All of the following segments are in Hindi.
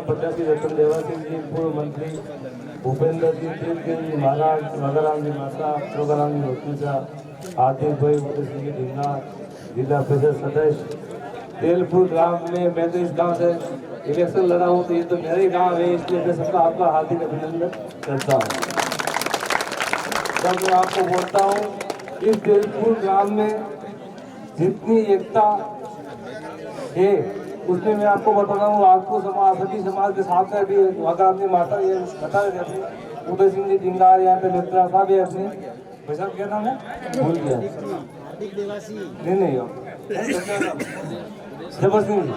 प्रत्याशी रतन देवासिंह जी, पूर्व मंत्री भूपेंद्र जी, तीर्थगिरी जी महाराज, राजाराम जी मासा, जोगाराम जी रोटनीचा, हार्दिक भाई उदय सिंह जी ढींगा, जिला परिषद सदस्य तेलपुर ग्राम में। मैं तो इस गांव से इलेक्शन लड़ा हूं, तो ये तो मेरा ही गांव है, इसलिए मैं सबका आपका हार्दिक अभिनंदन करता हूं। जब मैं आपको बोलता हूं, इस तेलपुर ग्राम में जितनी एकता है, उसमें मैं आपको बताता हूँ, आपको समाज, सभी समाज के साथ में भी अगर अपनी माता ये बता रहे अपने उदय सिंह जी ढींगा, यहाँ पे मित्रा साहब है अपने, भाई साहब क्या नाम है, भूल गया, नहीं जबर सिंह जी,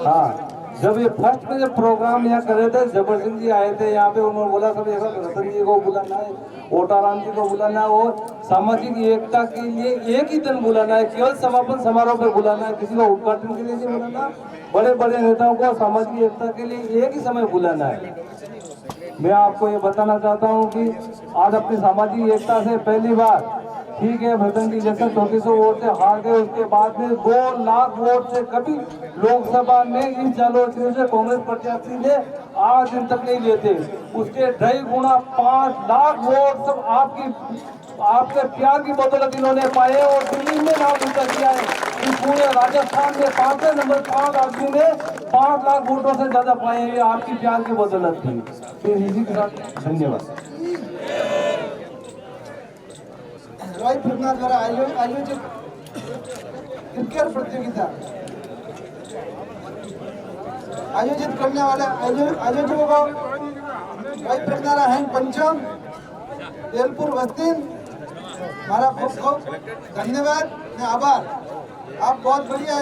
हाँ। जब ये फर्स्ट में जब प्रोग्राम यहाँ कर रहे थे, जबर सिंह जी आए थे यहाँ पे, उन्होंने बोला सब रतन जी को बुलाना है, ओटाराम जी को बुलाना है और सामाजिक एकता के लिए एक ही दिन बुलाना है, केवल समापन समारोह पर बुलाना है, किसी को उद्घाटन के लिए नहीं बुलाना। बड़े बड़े नेताओं को सामाजिक एकता के लिए एक ही समय बुलाना है। मैं आपको ये बताना चाहता हूँ कि आज अपनी सामाजिक एकता से पहली बार, ठीक है भजन जी जैसे 3400 वोट से हार गए, उसके बाद में 2 लाख वोट से कभी लोकसभा में इन चालू से कांग्रेस प्रत्याशी ने आज दिन तक नहीं लेते, उसके 2.5 गुना 5 लाख वोट सब आपके प्यार की बदौलत इन्होंने पाए और दिल्ली में नाम ऊंचा किया है। इस पूरे राजस्थान में 5वें नंबर 5 आदमी ने 5 लाख वोटों से ज्यादा पाए हैं, आपकी प्यार की बदौलत थी। तो इसी के साथ धन्यवाद। रॉय प्रज्ञा द्वारा आयोजित क्रिकेट प्रतियोगिता आयोजित करने वाले आयोजकों को रॉय प्रज्ञा हैंग पंचम तेलपुर वस्तीन हमारा खूब खूब धन्यवाद, मैं आभार। आप बहुत बढ़िया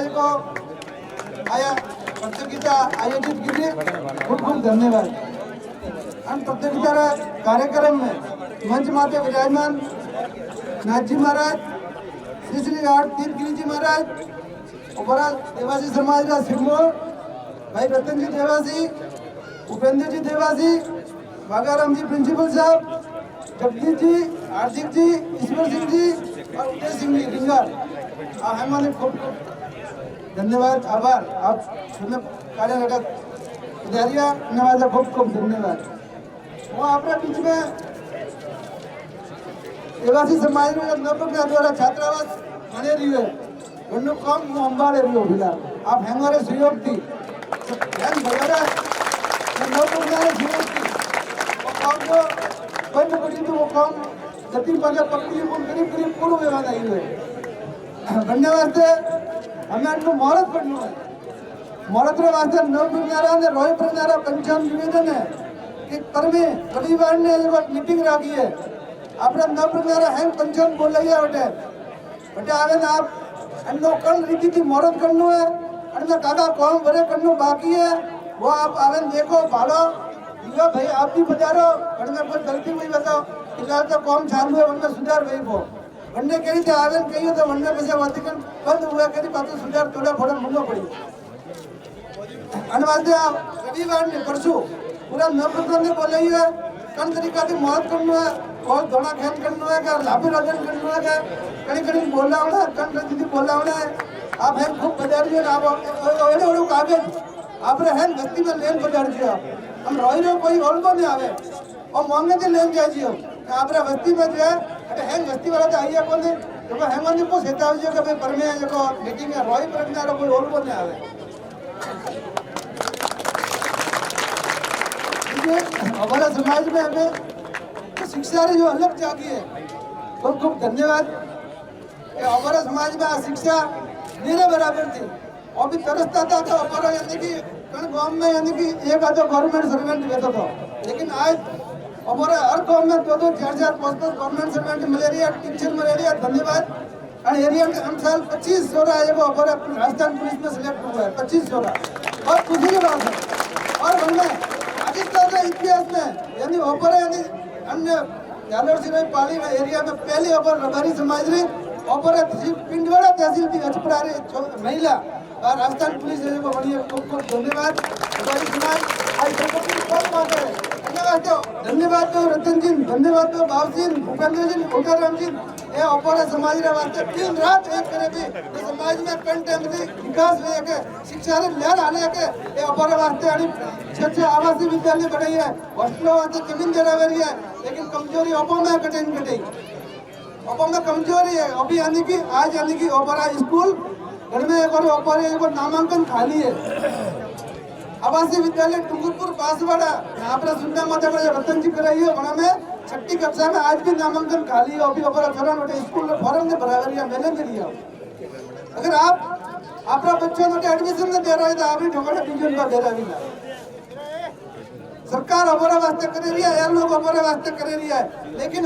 आया प्रतियोगिता आयोजित की थी, खूब खूब धन्यवाद। हम प्रतियोगिता कार्यक्रम में मंच माते विराजमान नाथ जी महाराज, श्री घाट तीर्थगिरी जी महाराज, उपराज देवासी समाज का सिरमौर भाई रतन जी देवासी, उपेंद्र जी देवासी, बागाराम जी प्रिंसिपल साहब, जगदीश जी, हार्दिक जी, ईश्वर सिंह जी और उदय सिंह जी रिंगर, हमारे खूब धन्यवाद, आभार। आप कार्य लगत धन्यवाद, खूब खूब धन्यवाद। वो अपने बीच में देवासी समाज में नवप्रज्ञा द्वारा छात्रावास बने रही है, घणो काम હું સંભાળે રહ્યો ફિલહાલ આપ હેંગરે સહયોગથી ધ્યાન ભગાડા નવપ્રજ્ઞાને સહયોગથી वो काम को बंद करी तो वो काम जति माने पकड़ी को करीब करीब पूर्ण व्यवहार आई है। बनने वास्ते हमें अनु मुहूर्त करना है, मुहूर्त रे वास्ते नवप्रज्ञा ने रॉय प्रज्ञा पंचाम निवेदन है कि कर्मे रविवार ने एक मीटिंग रखी है, अपने नवप्रज्ञा हैंग पंचम बोल रही है बटे आवे ना आप अन्नो कल रीति थी मुहूर्त करनो है, अन्ना काका काम बड़े करनो बाकी है, वो आप आवे देखो भालो यो भाई आप भी बजारो, वरना कोई गलती हुई बताओ, फिलहाल तो काम चालू है, वरना सुधार वही को वरने कही थे आवे कहियो तो वरने पैसे वातिकन बंद हुआ करी बात सुधार थोड़ा थोड़ा मुंगा पड़ी अनवादे रविवार ने परसों पूरा नवप्रज्ञा ने बोले है कन तरीका से मुहूर्त करनो है, बहुत धोना खेल करनो है, का लाभी राजन करनो है, का कहीं कहीं बोला होना कन दीदी बोला होना है। आप हैं खूब बजारिए आप ओड़े ओड़े कागज आप हैं व्यक्ति में लेन बजार जी आप हम रोई रो कोई और को नहीं आवे और मांगे थे लेन जाए जी आप व्यक्ति में जो है अरे हैं व्यक्ति वाला तो आइए कौन है तो हैं मंदिर को सेता हो जो कभी परमे है जो मीटिंग है रोई प्रज्ञा रो कोई और को नहीं आवे। हमारा समाज में हमें शिक्षा जो अलग जागी है खूब खूब धन्यवाद। हमारे समाज में शिक्षा मेरे बराबर थी और भी तरसता था तो हमारा यानी कि गांव में यानी कि एक आधो गवर्नमेंट सर्वेंट रहता था, लेकिन आज हमारे हर गांव में 2-2 4-4 5-5 government servant malaria teacher malaria धन्यवाद। और एरिया में हम साल 25 छोरा है वो हमारे राजस्थान पुलिस में सिलेक्ट हुआ है 25 छोरा, बहुत खुशी की बात है। और हमने पाकिस्तान के इतिहास में यानी ऊपर यानी अन्य जालोर सिरोही पाली में एरिया में पहली ऊपर रबारी समाज ने ऊपर पिंडवाड़ा तहसील की अचपड़ारी महिला और राजस्थान पुलिस को बढ़िया खूब खूब धन्यवाद। रबारी समाज आज प्रगति बहुत मांग है, धन्यवाद। वास्ते धन्यवाद तो रतन जी, धन्यवाद तो बाबू जी, भूपेंद्र जी, कोटाराम जी ये अपोरा समाज रे वास्ते दिन रात एक करे भी समाज में कंटेम्पररी विकास ले के शिक्षा रे लहर आने के ये अपोरा वास्ते आणि छह आवासीय विद्यालय बनाई है, हॉस्टलों वास्ते जमीन दे रही है, लेकिन कमजोरी अपो में कटे अपो में कमजोरी है। अभी यानी कि आज यानी कि अपोरा स्कूल घर में एक और नामांकन खाली है। आवासीय विद्यालय डूंगरपुर बांसवाड़ा यहाँ पर सुनना मत रतन जी कराई है वहाँ में 6ठी कक्षा में आज भी नामांकन खाली है। अभी हमारा छोरा स्कूल में फॉर्म ने भरा लिया, मैंने भी लिया। अगर आप अपना बच्चों को एडमिशन में दे रहे हैं तो आप ही ठोकरा डिवीजन पर दे रहे हैं। सरकार हमारे वास्ते करे रही है, यार लोग हमारे वास्ते करे रही है, लेकिन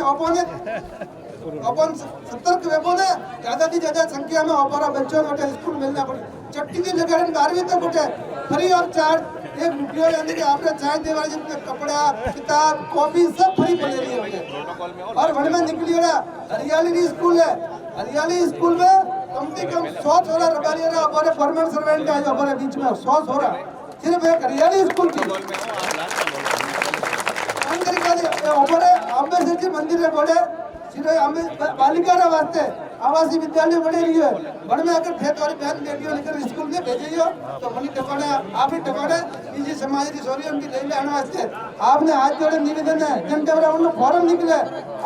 अपन सतर्क वेपो ने ज्यादा से ज्यादा संख्या में हमारा बच्चों को स्कूल मिलना पड़े। 6ठी से लेकर 12वीं तक उठे फ्री और चार्ज ₹1 यानी कि आपने चाय देवा जितने कपड़ा किताब कॉपी सब फ्री पड़े रही है। और वहाँ में निकली रहा हरियाली स्कूल है, हरियाली स्कूल में कम से कम 100 छोरा रबारी रहा हमारे परमानेंट सर्वेंट है हमारे बीच में 100 छोरा सिर्फ एक हरियाली स्कूल की अम्बेडकर जी मंदिर में पढ़े बालिका वास्ते आवासीय विद्यालय बने रही है। बड़ में अगर खेत वाली बहन बेटियों लेकर स्कूल में भेजिए तो मनी टपाने आप ही टपाने इसी समाज की सॉरी उनकी ले आने वास्ते आपने आज जोड़े निवेदन है जनता उन फॉर्म निकले।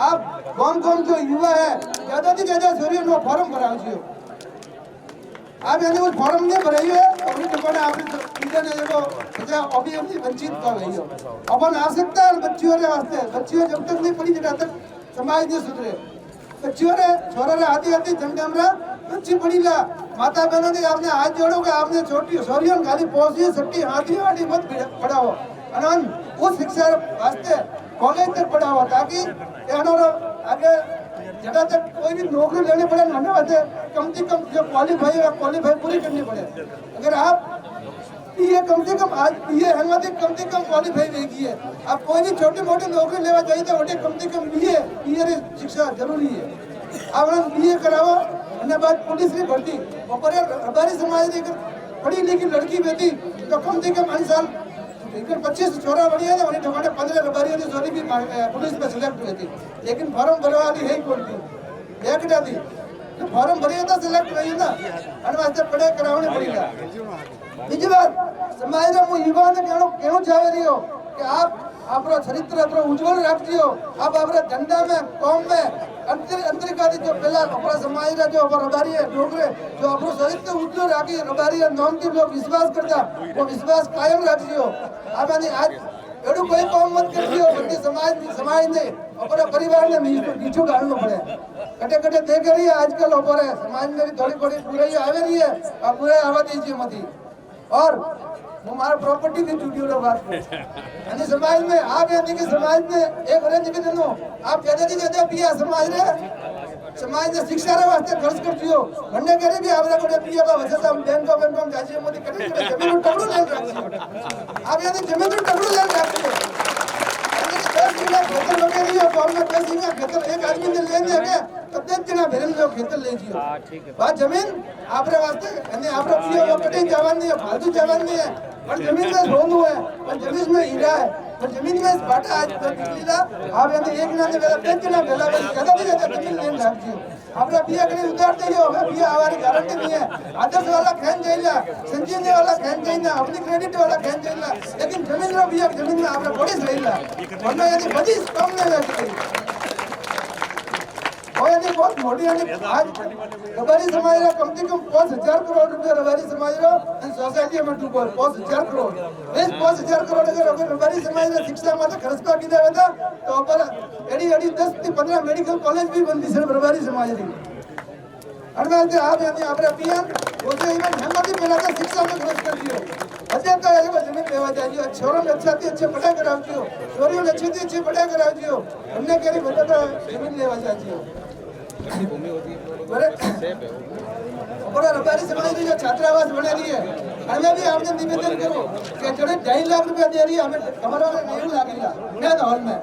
आप कौन जो युवा है ज्यादा से ज्यादा सॉरी उन फॉर्म भरा आप यानी वो फॉर्म नहीं भराई है अपनी टपाने आप अभी वंचित कर रही हो। अपन आवश्यकता है बच्चियों के वास्ते, बच्चियों जब तक नहीं पढ़ी जब तक समाज नहीं सुधरे। बच्चियों रे छोरा रे आती झंडा बच्ची पढ़ी ला माता बहनों ने आपने हाथ जोड़ोगे आपने छोटी सॉरी खाली पहुंची सट्टी हाथी वाटी मत पढ़ाओ अनन उस शिक्षा वास्ते कॉलेज तक पढ़ाओ ताकि आगे जगह तक कोई भी नौकरी लेने पड़े ना वास्ते कम से कम जो क्वालिफाई पूरी करनी पड़े। अगर आप ये कम से कम आज ये हमारे कम से कम क्वालिफाई रहेगी है। आप कोई भी छोटी मोटी नौकरी लेवा चाहिए तो वो कम से कम ये शिक्षा जरूरी है। आप बीए कराओ बाद पुलिस की भर्ती हमारी समाज की पढ़ी लिखी लड़की बेटी तो कम से कम 8 साल 25 छोरा बड़ी है उन्हें ठोकाने 15 रबारी सॉरी भी पुलिस में सिलेक्ट हुई थी, लेकिन फॉर्म भरवा वाली है कौन थी एक थी तो फॉर्म भरिए तो सिलेक्ट रही ना वास्ते पढ़े कराने पड़ेगा। बीजी बात समाज में युवा ने कहना चाह रही हो कि आप अपना चरित्र अपना उज्जवल रखियो। आप अपने धंधा में कौम में अंतरिका जो पहला अपना समाज रा जो रबारी है डोगरे जो अपना चरित्र उज्जवल राखी रबारी नाम के लोग विश्वास करता वो विश्वास कायम रखियो। आप आज एडू कोई कौम मत करियो बल्कि समाज ने अपना परिवार ने नीचू डालना पड़े कटे कटे देख रही है आजकल ऊपर है समाज में भी थोड़ी थोड़ी बुराई आवे रही है अब बुराई आवा दीजिए मत और हमारा प्रॉपर्टी भी छूटी हो बात यानी समाज में आप यानी कि समाज में एक और निवेदन हो आप ज्यादा से ज्यादा पिया समाज ने शिक्षा रे वास्ते खर्च कर दियो भन्ने करे भी आवरा कोडे पिया बा वजह से बैंक ऑफ जाजी मोदी कटे जमीन टकड़ो ले राखियो। आप यानी जमीन टकड़ो ले राखियो 10 किलो खेतर लगे लियो फॉर्म में 10 किलो खेतर एक आदमी ने ले लिया के तब 10 जना भेरन जो खेतर ले जियो बात जमीन आपरे वास्ते यानी आपरा पिया वो कटे जवान नहीं है फालतू जवान नहीं है पर जमीन में सोनू है पर जमीन में हीरा है पर जमीन में बाटा आज लीला आप यानी एक ना ने 10 जना भेला ज्यादा भी ज्यादा जमीन ले राखियो। आपरा पिया कने उतार देयो हमें पिया हमारी गारंटी नहीं है आदर्श वाला खेन जाइला संजीवनी वाला खेन जाइना अपनी क्रेडिट वाला खेन जाइला लेकिन जमीन रो पिया जमीन में आपरा बड़ी सहीला वरना यदि बड़ी कम नहीं रहती और यदि बहुत मोटी यानी आज रबारी समाज रा कम से कम 5000 करोड़ रुपया रबारी समाज रा सोसाइटी में 5000 करोड़ इस 5000 करोड़ अगर रबारी समाज रा शिक्षा में खर्च का किया होता तो पर एडी 10 से 15 मेडिकल कॉलेज भी बनती सिर्फ रबारी समाज री अनवास्ते आप यानी आपरा पीएम वो जो इवन हिम्मत पहला का शिक्षा में खर्च कर दियो अच्छे तो ये जमीन लेवा जाइयो छोरों ने अच्छे पढ़ाई कराओ दियो छोरियों ने अच्छी पढ़ाई कराओ दियो हमने केरी बता तो जमीन लेवा जाइयो बड़ा रबारी समाज की जो छात्रावास बना रही है हमें भी आपने निवेदन करो कि जो 2.5 लाख रुपया दे रही है हमें हमारा नहीं लागेगा नया हॉल में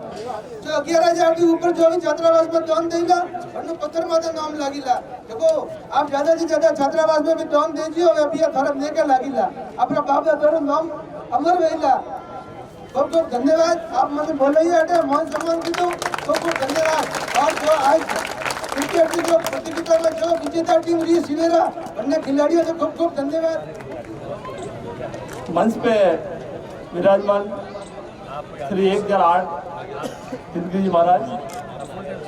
जो 11,000 के ऊपर जो भी छात्रावास में दान देगा और पत्थर माता नाम लागेगा। देखो आप ज्यादा से ज्यादा छात्रावास में भी दान दीजिए और अभी फर्क नहीं क्या लागेगा अपना बाप दादा नाम अमर रहेगा खूब खूब धन्यवाद। आप मुझे बोले ही हटे मान सम्मान की तो खूब खूब धन्यवाद। और जो आज क्रिकेट की जो प्रतियोगिता में जो विजेता टीम रही सिवेरा अन्य खिलाड़ियों को खूब खूब धन्यवाद। मंच पे विराजमान श्री 1008 हिंदगी जी महाराज,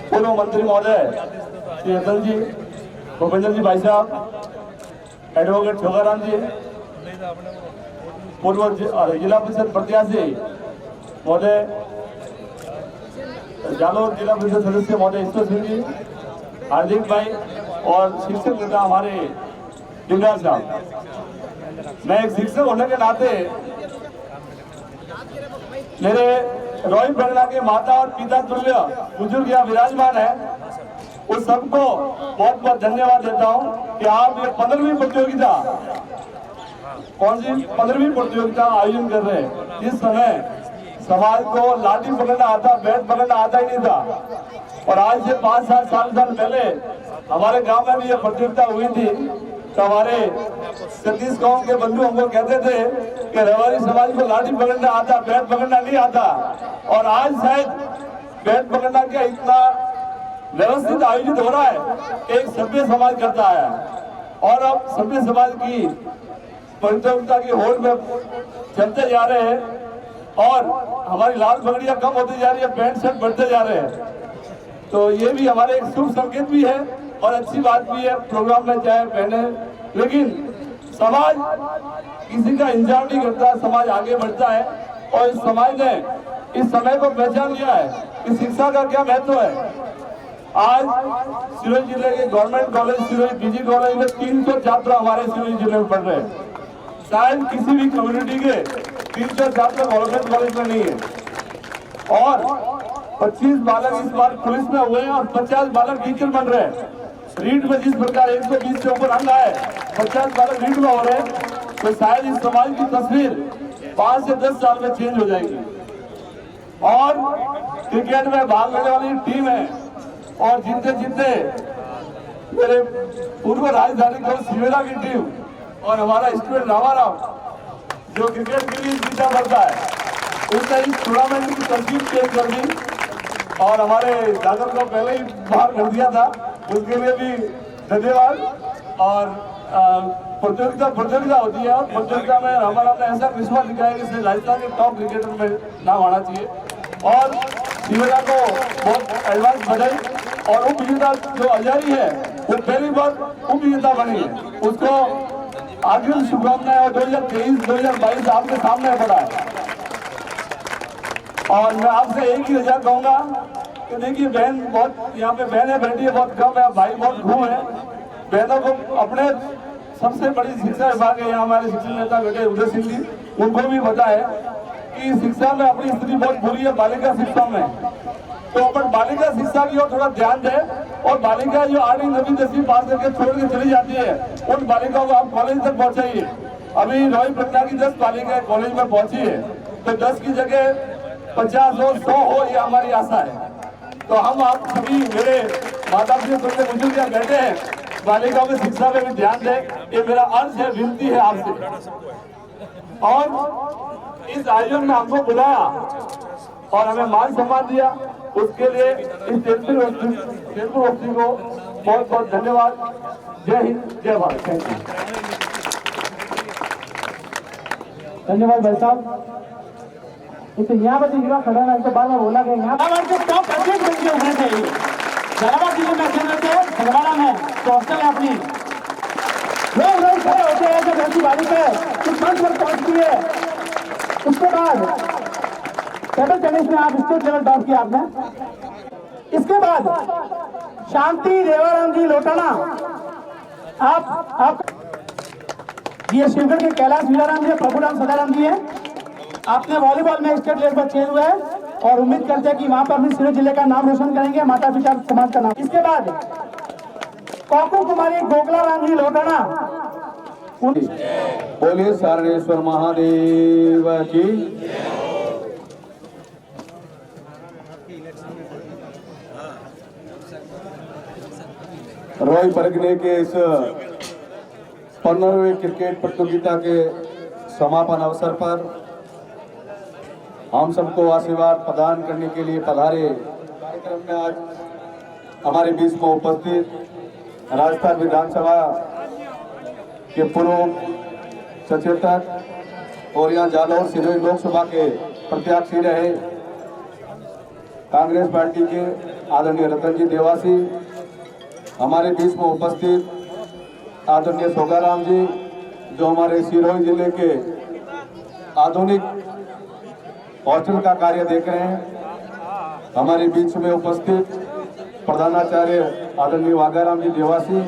पूर्व मंत्री महोदय श्री अटल जी, भूपेंद्र जी भाई साहब, एडवोकेट छोगाराम जी, पूर्व जिला परिषद प्रत्याशी महोदय, जालोर जिला परिषद सदस्य महोदय ईश्वर सिंह जी, हार्दिक भाई और शिक्षक नेता हमारे जुमराज साहब। मैं एक शिक्षक होने के नाते मेरे रोहित बंगला के माता और पिता तुल्य बुजुर्ग यहाँ विराजमान है, उस सबको बहुत बहुत धन्यवाद देता हूँ कि आप ये 15वीं प्रतियोगिता, कौन सी 15वीं प्रतियोगिता आयोजन कर रहे हैं। जिस समय समाज को लाठी पकड़ना आता, बैट पकड़ना आता ही नहीं था, और आज से 5-7 साल पहले हमारे गांव में भी ये प्रतियोगिता हुई थी, तो हमारे सतीश गांव के बंधु हमको कहते थे कि रवारी समाज को लाठी पकड़ना आता, बैट पकड़ना नहीं आता। और आज शायद बैट पकड़ना क्या इतना व्यवस्थित आयोजित हो रहा है, एक सभ्य समाज करता है। और अब सभ्य समाज की प्रतियोगिता की होड़ में चलते जा रहे हैं, और हमारी लाल पगड़ियां कम होती जा रही है, पैंट शर्ट बढ़ते जा रहे हैं। तो ये भी हमारे एक शुभ संकेत भी है और अच्छी बात भी है। प्रोग्राम में चाहे पहने, लेकिन समाज किसी का इंतजार नहीं करता, समाज आगे बढ़ता है। और इस समाज ने इस समय को पहचान लिया है कि शिक्षा का क्या महत्व है। आज सिरोही जिले के government college Sirohi PG college में 300 छात्र हमारे सिरोही जिले में पढ़ रहे हैं। शायद किसी भी कम्युनिटी के 300 छात्र गवर्नमेंट कॉलेज में नहीं है। और 25 बालक इस बार पुलिस में हुए हैं और 50 बालक टीचर बन रहे हैं। रीट में जिस प्रकार 120 से ऊपर अंक आए, 50 बालक रीट में हो रहे हैं, तो शायद इस समाज की तस्वीर 5 से 10 साल में चेंज हो जाएगी। और क्रिकेट में भाग लेने वाली टीम है, और जीते जीते मेरे पूर्व राजधानी को सिवेरा की टीम और हमारा स्टूडेंट रामाराम जो क्रिकेट के लिए जीता पड़ता है, उसने इस टूर्नामेंट की तरकीब चेंज कर दी और हमारे दादर को पहले ही बाहर कर दिया था, उसके लिए भी धन्यवाद। और प्रतियोगिता होती है, और प्रतियोगिता में हमारा अपना ऐसा विश्वास दिखाया कि इसे राजस्थान के टॉप क्रिकेटर में नाम आना चाहिए। और सिवेरा को बहुत एडवांस बधाई। और उप विजेता जो अजारी है वो पहली बार उप विजेता बनी है, उसको आखिरी शुभकामनाएं। और 2023-2022 आपके सामने पड़ा है। और मैं आपसे एक ही वजह कहूंगा कि देखिए, बहन बहुत यहाँ पे बहनें बैठी है बहुत कम है, भाई बहुत घूम है। बहनों को अपने सबसे बड़ी शिक्षा विभाग है, यहाँ हमारे शिक्षण नेता बैठे उदय सिंह जी, उनको भी पता है कि शिक्षा में अपनी स्थिति बहुत बुरी है, बालिका शिक्षा में। तो अपन बालिका शिक्षा की ओर थोड़ा ध्यान दें। और बालिका जो 8वीं 9वीं 10वीं पास करके छोड़ के चली जाती है, उन बालिकाओं को आप कॉलेज तक पहुंचाइए। अभी रोहित पटना की 10 बालिकाएं कॉलेज में पहुंची है, तो 10 की जगह 50 हो, 100 हो, ये हमारी आशा है। तो हम आप सभी मेरे माता पिता सबसे बुजुर्ग यहाँ बैठे हैं, बालिकाओं की शिक्षा में भी ध्यान दें, ये मेरा अर्ज है, विनती है आपसे। और इस आयोजन में हमको बुलाया और हमें मान सम्मान दिया, उसके लिए इस तेजपुर वक्ती को बहुत बहुत धन्यवाद। जय हिंद, जय भारत। Thank you. धन्यवाद भाई साहब। इसे यहाँ पर युवा खड़ा है, तो बार बार बोला गया यहाँ पर टॉप एथलीट बन के उभरे थे। झालावाड़ जिले में खेल रहे थे, खलवाड़ा में तो हॉस्टल है अपनी। रोज खड़े होते हैं जब ऐसी बारी पे कुछ मंच पर पहुंचती है। उसके बाद टेबल टेनिस में आप स्टेट लेवल टॉप किया आपने। इसके बाद शांति रेवाराम जी लोटाना, आप ये शिवगढ़ के कैलाश वीराराम जी, प्रभुराम सदाराम जी है। आपने वॉलीबॉल में स्टेट लेवल पर चेंज हुआ है और उम्मीद करते हैं कि वहां पर भी सिरोही जिले का नाम रोशन करेंगे, माता पिता समाज का नाम। इसके बाद कौकू कुमारी गोगला राम जी लोटाना। बोलिए सारणेश्वर महादेव की। रोई परगने के इस 15वें क्रिकेट प्रतियोगिता के समापन अवसर पर हम सबको आशीर्वाद प्रदान करने के लिए पधारे। कार्यक्रम में आज हमारे बीच में उपस्थित राजस्थान विधानसभा के पूर्व सचेतक और यहाँ जालौर सिरोही लोकसभा के प्रत्याशी रहे कांग्रेस पार्टी के आदरणीय रतन जी देवासी, हमारे बीच में उपस्थित आदरणीय सोगाराम जी जो हमारे सिरोही जिले के आधुनिक हॉस्टल का कार्य देख रहे हैं, हमारे बीच में उपस्थित प्रधानाचार्य आदरणीय वाघाराम जी देवासी,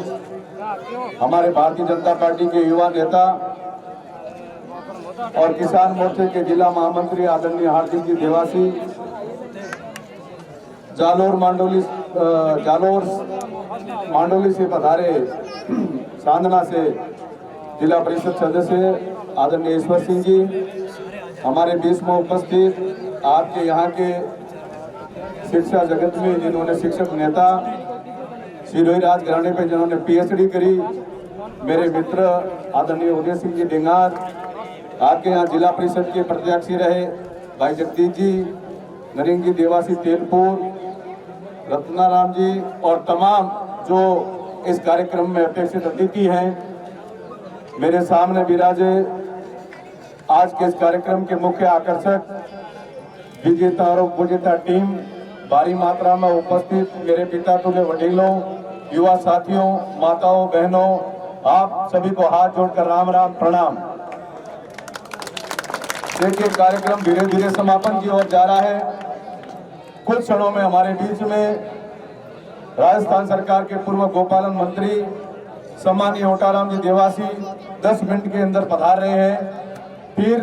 हमारे भारतीय जनता पार्टी के युवा नेता और किसान मोर्चे के जिला महामंत्री आदरणीय हार्दिक जी देवासी, जालोर मांडोली से पधारे सांदना से जिला परिषद सदस्य आदरणीय ईश्वर सिंह जी, हमारे बीच में उपस्थित आपके यहाँ के शिक्षा जगत में जिन्होंने शिक्षक नेता सिरोही राजघराने पे जिन्होंने पीएचडी करी, मेरे मित्र आदरणीय उदय सिंह जी डेंगार, आपके यहाँ जिला परिषद के प्रत्याशी रहे भाई जगदीश जी, नरेंद्र जी देवासी तेलपुर, रत्नाराम जी और तमाम जो इस कार्यक्रम में अपेक्षित अतिथि हैं, मेरे सामने विराजे आज के इस कार्यक्रम के मुख्य आकर्षक विजेता और उपविजेता टीम, भारी मात्रा में उपस्थित मेरे पिता तुल्य वडीलों, युवा साथियों, माताओं, बहनों, आप सभी को हाथ जोड़कर राम राम प्रणाम। देखिए कार्यक्रम धीरे धीरे समापन की ओर जा रहा है। कुछ क्षणों में हमारे बीच में राजस्थान सरकार के पूर्व गोपालन मंत्री सम्मानीय ओटाराम जी देवासी 10 मिनट के अंदर पधार रहे हैं। फिर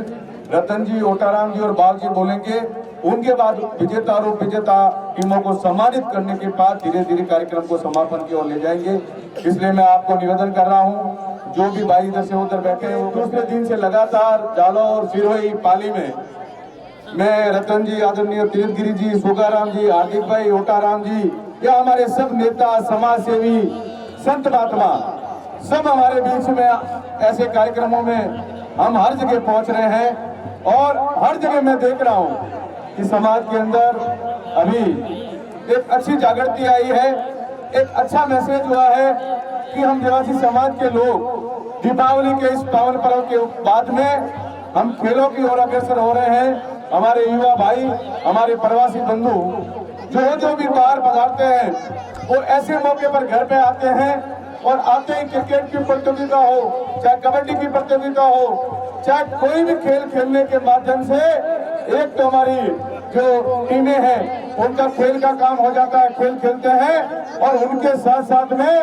रतन जी, ओटाराम जी और बाल जी बोलेंगे। उनके बाद विजेता और उप विजेता टीमों को सम्मानित करने के बाद धीरे धीरे कार्यक्रम को समापन की ओर ले जाएंगे। इसलिए मैं आपको निवेदन कर रहा हूं, जो भी भाई इधर से उधर बैठे हैं, वो दूसरे दिन से लगातार जालौर, सिरोही, पाली में मैं रतन जी, आदरणीय तीर्थगिरी जी, सुगाराम जी, हार्दिक भाई, ओटाराम जी, या हमारे सब नेता, समाज सेवी, संत महात्मा सब हमारे बीच में ऐसे कार्यक्रमों में हम हर जगह पहुंच रहे हैं और हर जगह मैं देख रहा हूं कि समाज के अंदर अभी एक अच्छी जागृति आई है, एक अच्छा मैसेज हुआ है कि हम देवासी समाज के लोग दीपावली के इस पावन पर्व के बाद में हम खेलों की ओर अग्रसर हो रहे हैं। हमारे युवा भाई, हमारे प्रवासी बंधु जो भी बाहर पधारते हैं वो ऐसे मौके पर घर पे आते हैं और आते ही क्रिकेट की प्रतियोगिता हो, चाहे कबड्डी की प्रतियोगिता हो, चाहे कोई भी खेल खेलने के माध्यम से एक तो हमारी जो टीमें हैं उनका खेल का काम हो जाता है, खेल खेलते हैं और उनके साथ साथ में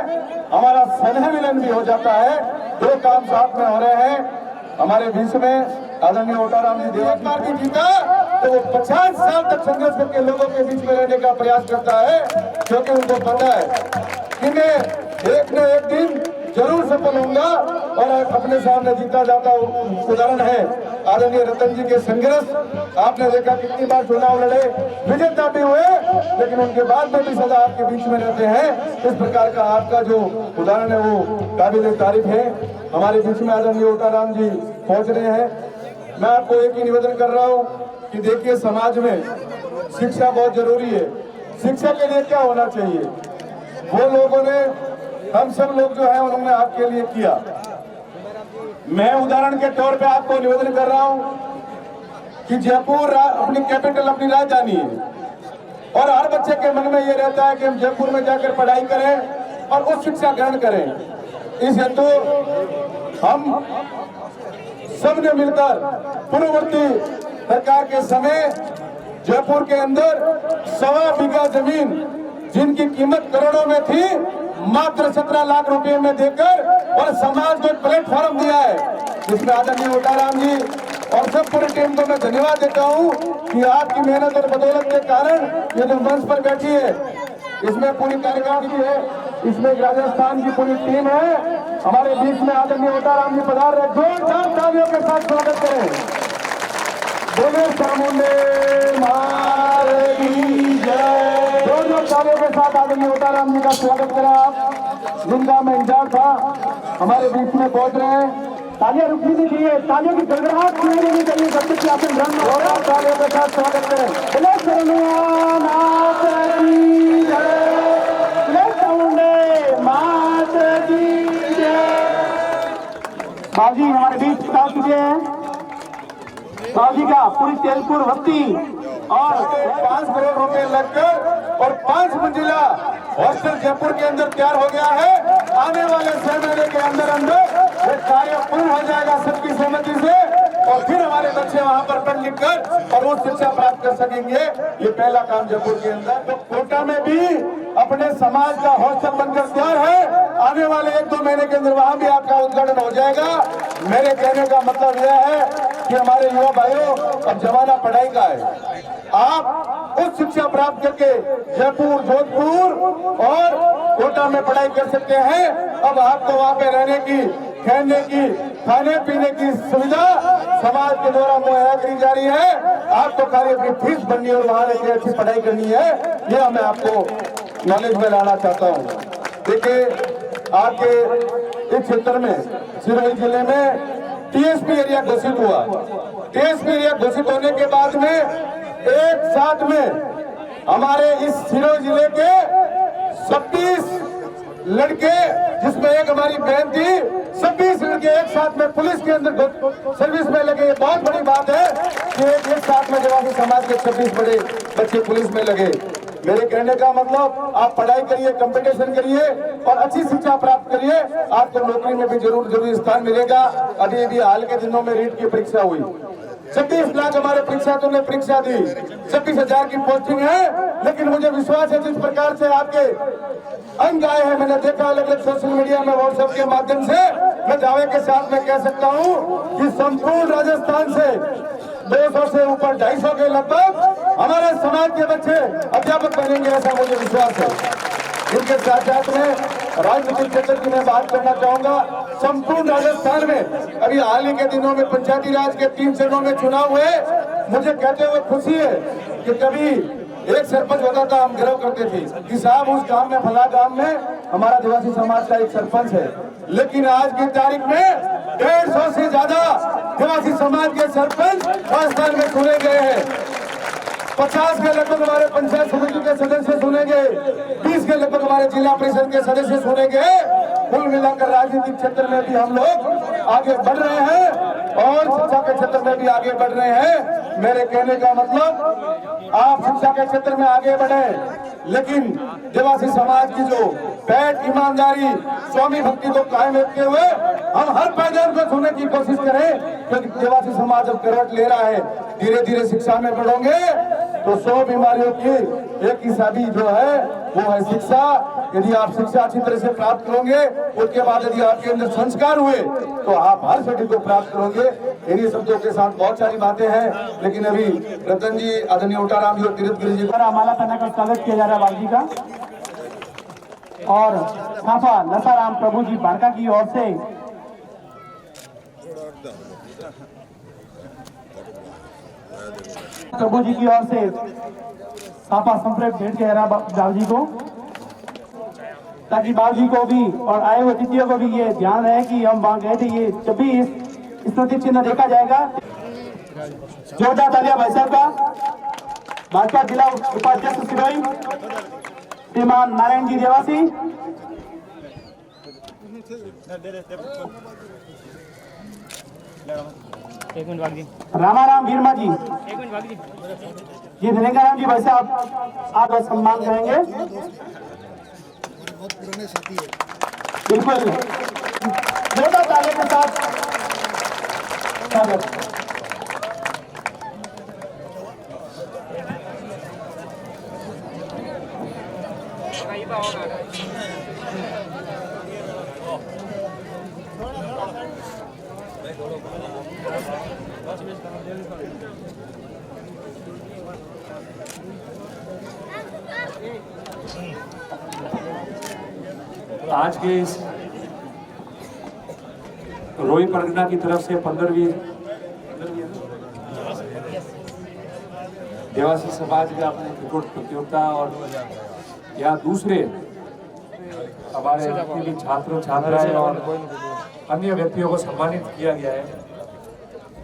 हमारा स्नेह मिलन भी हो जाता है। दो काम साथ में हो रहे हैं। हमारे बीच में आदरणीय ओटाराम जी देवासी की जीता तो वो 50 साल तक संघर्ष करके लोगों के बीच में रहने का प्रयास करता है, क्योंकि उनको पता है कि मैं एक न एक दिन जरूर सफल होऊंगा। और अपने सामने जीता जाता उदाहरण है आदरणीय रतन जी के संघर्ष। आपने देखा कितनी बार चुनाव लड़े, विजेता भी हुए, लेकिन उनके बाद में भी सदा आपके बीच में रहते हैं। इस प्रकार का आपका जो उदाहरण है वो काबिल तारीफ है। हमारे बीच में आदरणीय ओटाराम जी पहुंच रहे हैं। मैं आपको एक ही निवेदन कर रहा हूं कि देखिए समाज में शिक्षा बहुत जरूरी है। शिक्षा के लिए क्या होना चाहिए, वो लोगों ने, हम सब लोग जो है उन्होंने आपके लिए किया। मैं उदाहरण के तौर पे आपको निवेदन कर रहा हूं कि जयपुर अपनी कैपिटल, अपनी राजधानी है और हर बच्चे के मन में ये रहता है कि हम जयपुर में जाकर पढ़ाई करें और उच्च शिक्षा ग्रहण करें। इस हेतु हम सब ने मिलकर पूर्ववर्ती सरकार के समय जयपुर के अंदर 1.25 बीघा जमीन जिनकी कीमत करोड़ों में थी, मात्र 17 लाख रुपए में देकर और समाज को एक प्लेटफॉर्म दिया है, जिसमें आदरणीय ओटाराम जी और सब पूरी टीम को मैं धन्यवाद देता हूं कि आपकी मेहनत और बदौलत के कारण ये जो मंच पर बैठी है, इसमें पूरी कार्यकर्ता है, इसमें राजस्थान की पूरी टीम है। हमारे बीच में आदरणीय ओटाराम जी पधार रहे, जोरदार तालियों के साथ स्वागत करें। बोले चामुंडे माता की जय। जोरदार तालियों के साथ आदरणीय ओटाराम जी का स्वागत करें आप, जिनका मैं इंतजार था, हमारे बीच में पहुंच रहे हैं। तालियां रुकनी नहीं चाहिए, तालियों की गड़गड़ाहट सुनाई देनी चाहिए जब तक कि आसन ग्रहण न हो रहा। तालियों के साथ स्वागत करें। बोले शरणुआ नाथ की जय, बोले चामुंडे मात की जय। बाबूजी हमारे बीच खिताब कीजिए हैं। बाबूजी का पूरी तेलपुर वस्ती और 5 करोड़ रुपए लगकर और 5 मंजिला हॉस्टल जयपुर के अंदर तैयार हो गया है। आने वाले 6 महीने के अंदर अंदर ये कार्य पूर्ण हो जाएगा सबकी सहमति से, और फिर हमारे बच्चे वहां पर पढ़ लिख कर और उच्च शिक्षा प्राप्त कर सकेंगे। ये पहला काम जयपुर के अंदर। तो कोटा में भी अपने समाज का हॉस्टल बनकर तैयार है। आने वाले 1-2 महीने के अंदर वहां भी आपका उद्घाटन हो जाएगा। मेरे कहने का मतलब यह है कि हमारे युवा भाइयों, अब जमाना पढ़ाई का है। आप उच्च शिक्षा प्राप्त करके जयपुर, जोधपुर और कोटा में पढ़ाई कर सकते हैं। अब आपको वहां पे रहने की, खेलने की, खाने पीने की सुविधा समाज के द्वारा मुहैया करी जा रही है। आपको खाली अपनी फीस भरनी और वहां रहकर अच्छी पढ़ाई करनी है। यह मैं आपको नॉलेज में लाना चाहता हूँ। देखिए, आपके इस क्षेत्र में सिरोही जिले में टीएसपी एरिया घोषित हुआ। टीएसपी एरिया घोषित होने के बाद में एक साथ में हमारे इस सिरोही जिले के 26 लड़के, जिसमें एक हमारी बहन थी, 26 लड़के एक साथ में पुलिस के अंदर सर्विस में लगे। ये बहुत बड़ी बात है कि एक साथ में जवाबी समाज के 26 बड़े बच्चे पुलिस में लगे। मेरे कहने का मतलब, आप पढ़ाई करिए, कंपटीशन करिए और अच्छी शिक्षा प्राप्त करिए। आपको नौकरी में भी जरूर स्थान मिलेगा। अभी भी हाल के दिनों में रीट की परीक्षा हुई, 26 लाख हमारे परीक्षार्थियों ने परीक्षा दी, 26,000 की पोस्टिंग है। लेकिन मुझे विश्वास है जिस प्रकार से आपके अंक आए हैं, मैंने देखा अलग अलग सोशल मीडिया में, व्हाट्सएप के माध्यम से, मैं दावे के साथ में कह सकता हूँ कि संपूर्ण राजस्थान से 200 से ऊपर 250 के लगभग हमारे समाज के बच्चे अध्यापक बनेंगे, ऐसा मुझे विश्वास है। इनके साथ साथ में राजनीतिक क्षेत्र की मैं बात करना चाहूंगा। संपूर्ण राजस्थान में अभी हाल ही के दिनों में पंचायती राज के 3 चरणों में चुनाव हुए। मुझे कहते हुए खुशी है कि कभी एक सरपंच होता था, हम गर्व करते थे कि साहब उस गांव में, फला गांव में हमारा आदिवासी समाज का एक सरपंच है। लेकिन आज की तारीख में 150 से ज्यादा आदिवासी समाज के सरपंच राजस्थान में चुने गए हैं। 50 के लगभग हमारे पंचायत समिति के सदस्य चुने गए, 20 के लगभग हमारे जिला परिषद के सदस्य चुने गए। कुल मिलाकर राजनीतिक क्षेत्र में भी हम लोग आगे बढ़ रहे हैं और शिक्षा के क्षेत्र में भी आगे बढ़ रहे हैं। मेरे कहने का मतलब, आप शिक्षा के क्षेत्र में आगे बढ़े, लेकिन आदिवासी समाज की जो पैठ, ईमानदारी, स्वामी भक्ति को कायम रखते हुए हम हर पैदान को छूने की कोशिश करें, क्योंकि आदिवासी समाज अब करवट ले रहा है। धीरे धीरे शिक्षा में बढ़ोगे तो 100 बीमारियों की एक ही चाबी जो है वो है शिक्षा। यदि आप शिक्षा अच्छी तरह से प्राप्त करोगे, उसके बाद यदि आपके अंदर संस्कार हुए तो आप हर सभी को प्राप्त करोगे। इन्हीं शब्दों के साथ बहुत सारी बातें हैं, लेकिन अभी रतन जी, आदरणीय ओटाराम जी और तीर्थ गिरी जी द्वारा माला पहना कर स्वागत किया जा रहा है बाबू जी का। और थापा लसाराम प्रभु जी बारका की ओर से प्रभु जी की ओर से थापा संप्रेम भेंट किया जा रहा है बाबू जी को, ताकि बाबू जी को भी और आए हुए अतिथियों को भी ये ध्यान रहे कि हम वहां गए थे। ये 26 स्मृति चिन्ह देखा जाएगा। जोरदार तालियां भाई साहब का। भाजपा जिला उपाध्यक्ष सिरोही श्रीमान नारायण जी देवासी, रामाराम वीरमा जी, जी धनेकाराम जी भाई साहब आप सम्मान करेंगे। बिल्कुल जोरदार तालियों के साथ स्वागत। आज के इस रोई परगना की तरफ से 15वीं देवासी समाज का अपने क्रिकेट प्रतियोगिता और यहाँ दूसरे हमारे छात्र छात्राएं और अन्य व्यक्तियों को सम्मानित किया गया है।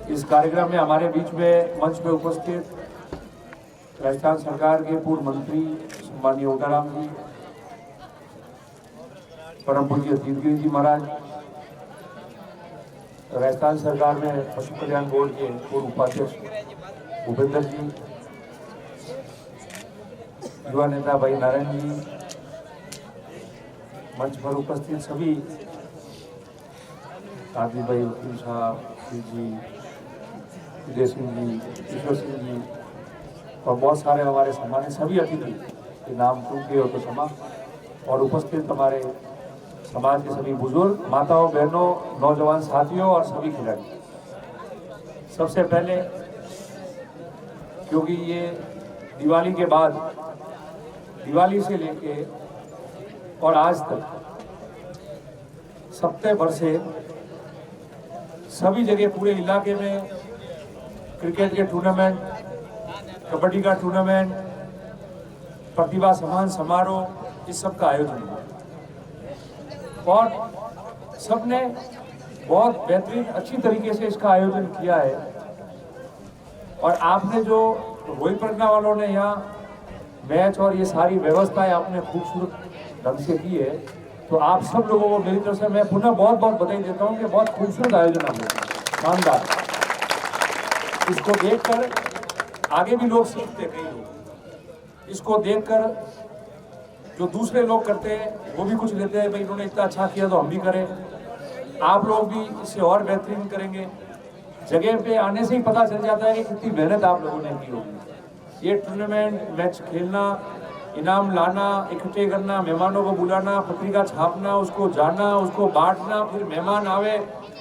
इस कार्यक्रम में हमारे बीच में मंच पे उपस्थित राजस्थान सरकार के पूर्व मंत्री सम्माननीय ओटाराम जी, परम पूज्य तीर्थगिरी जी महाराज, राजस्थान सरकार में पशु कल्याण बोर्ड के पूर्व उपाध्यक्ष भूपेंद्र जी, युवा नेता भाई नारायण जी, मंच पर उपस्थित सभी आदि भाई वकील साहब जी, विजय सिंह जी, ईश्वर सिंह जी और बहुत सारे हमारे सम्मानित सभी अतिथि के नाम चूक गए हो तो क्षमा, और उपस्थित हमारे समाज के सभी बुजुर्ग, माताओं, बहनों, नौजवान साथियों और सभी खिलाड़ी। सबसे पहले क्योंकि ये दिवाली के बाद, दिवाली से लेके और आज तक सप्ताह भर से सभी जगह पूरे इलाके में क्रिकेट के टूर्नामेंट, कबड्डी का टूर्नामेंट, प्रतिभा सम्मान समारोह, इस सब का आयोजन हुआ और सबने बहुत बेहतरीन अच्छी तरीके से इसका आयोजन किया है। और आपने जो रोई परगना वालों ने यहाँ मैच और ये सारी व्यवस्थाएं आपने खूबसूरत ढंग से की है, तो आप सब लोगों को मेरी तरफ से मैं पुनः बहुत बहुत बधाई देता हूँ कि बहुत खूबसूरत आयोजन आपने, शानदार। इसको देखकर आगे भी लोग सीखते, कई लोग इसको देखकर जो दूसरे लोग करते हैं वो भी कुछ लेते हैं, भाई इन्होंने इतना अच्छा किया तो हम भी करें, आप लोग भी इससे और बेहतरीन करेंगे। जगह पे आने से ही पता चल जाता है कि कितनी मेहनत आप लोगों ने की होगी। ये टूर्नामेंट, मैच खेलना, इनाम लाना, इकट्ठे करना, मेहमानों को बुलाना, पत्रिका छापना, उसको जाना, उसको बांटना, फिर मेहमान आवे,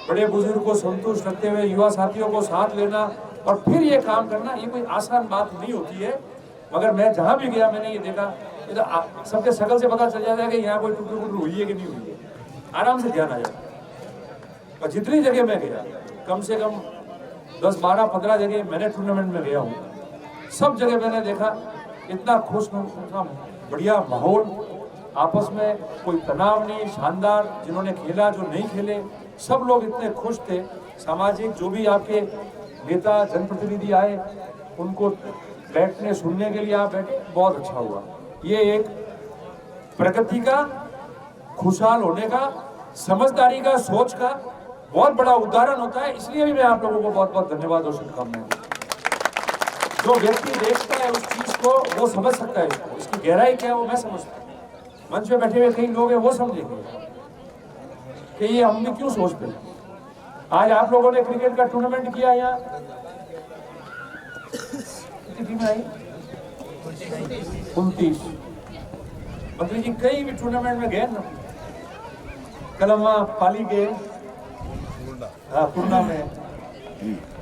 बड़े बुजुर्ग को संतुष्ट रखते हुए युवा साथियों को साथ लेना और फिर ये काम करना, ये कोई आसान बात नहीं होती है। मगर मैं जहाँ भी गया मैंने ये देखा, तो सबके शकल से पता चल जाता है कि यहाँ कोई टुकड़ी हुई है कि नहीं हुई है, आराम से ध्यान आ जाता है। और जितनी जगह मैं गया, कम से कम 10, 12, 15 जगह मैंने टूर्नामेंट में गया हूँ, सब जगह मैंने देखा इतना खुश, इतना बढ़िया माहौल, आपस में कोई तनाव नहीं, शानदार। जिन्होंने खेला, जो नहीं खेले, सब लोग इतने खुश थे। सामाजिक जो भी आपके नेता जनप्रतिनिधि आए, उनको बैठने सुनने के लिए आप बैठे, बहुत अच्छा हुआ। ये एक प्रगति का, खुशहाल होने का, समझदारी का, सोच का बहुत बड़ा उदाहरण होता है। इसलिए भी मैं आप लोगों को बहुत बहुत धन्यवाद और शुभकामनाएं। जो व्यक्ति देखता है उस चीज को, वो समझ सकता है इसको, इसकी गहराई क्या है वो मैं समझता हूँ। मंच में बैठे हुए कई लोग हैं, वो समझेंगे कि ये हम भी क्यों सोचते हैं। आज आप लोगों ने क्रिकेट का टूर्नामेंट किया यहाँ, कितनी टीमें आई? 29। मंत्री जी कई भी टूर्नामेंट में गए ना, कल हम पाली गए, पूर्णा में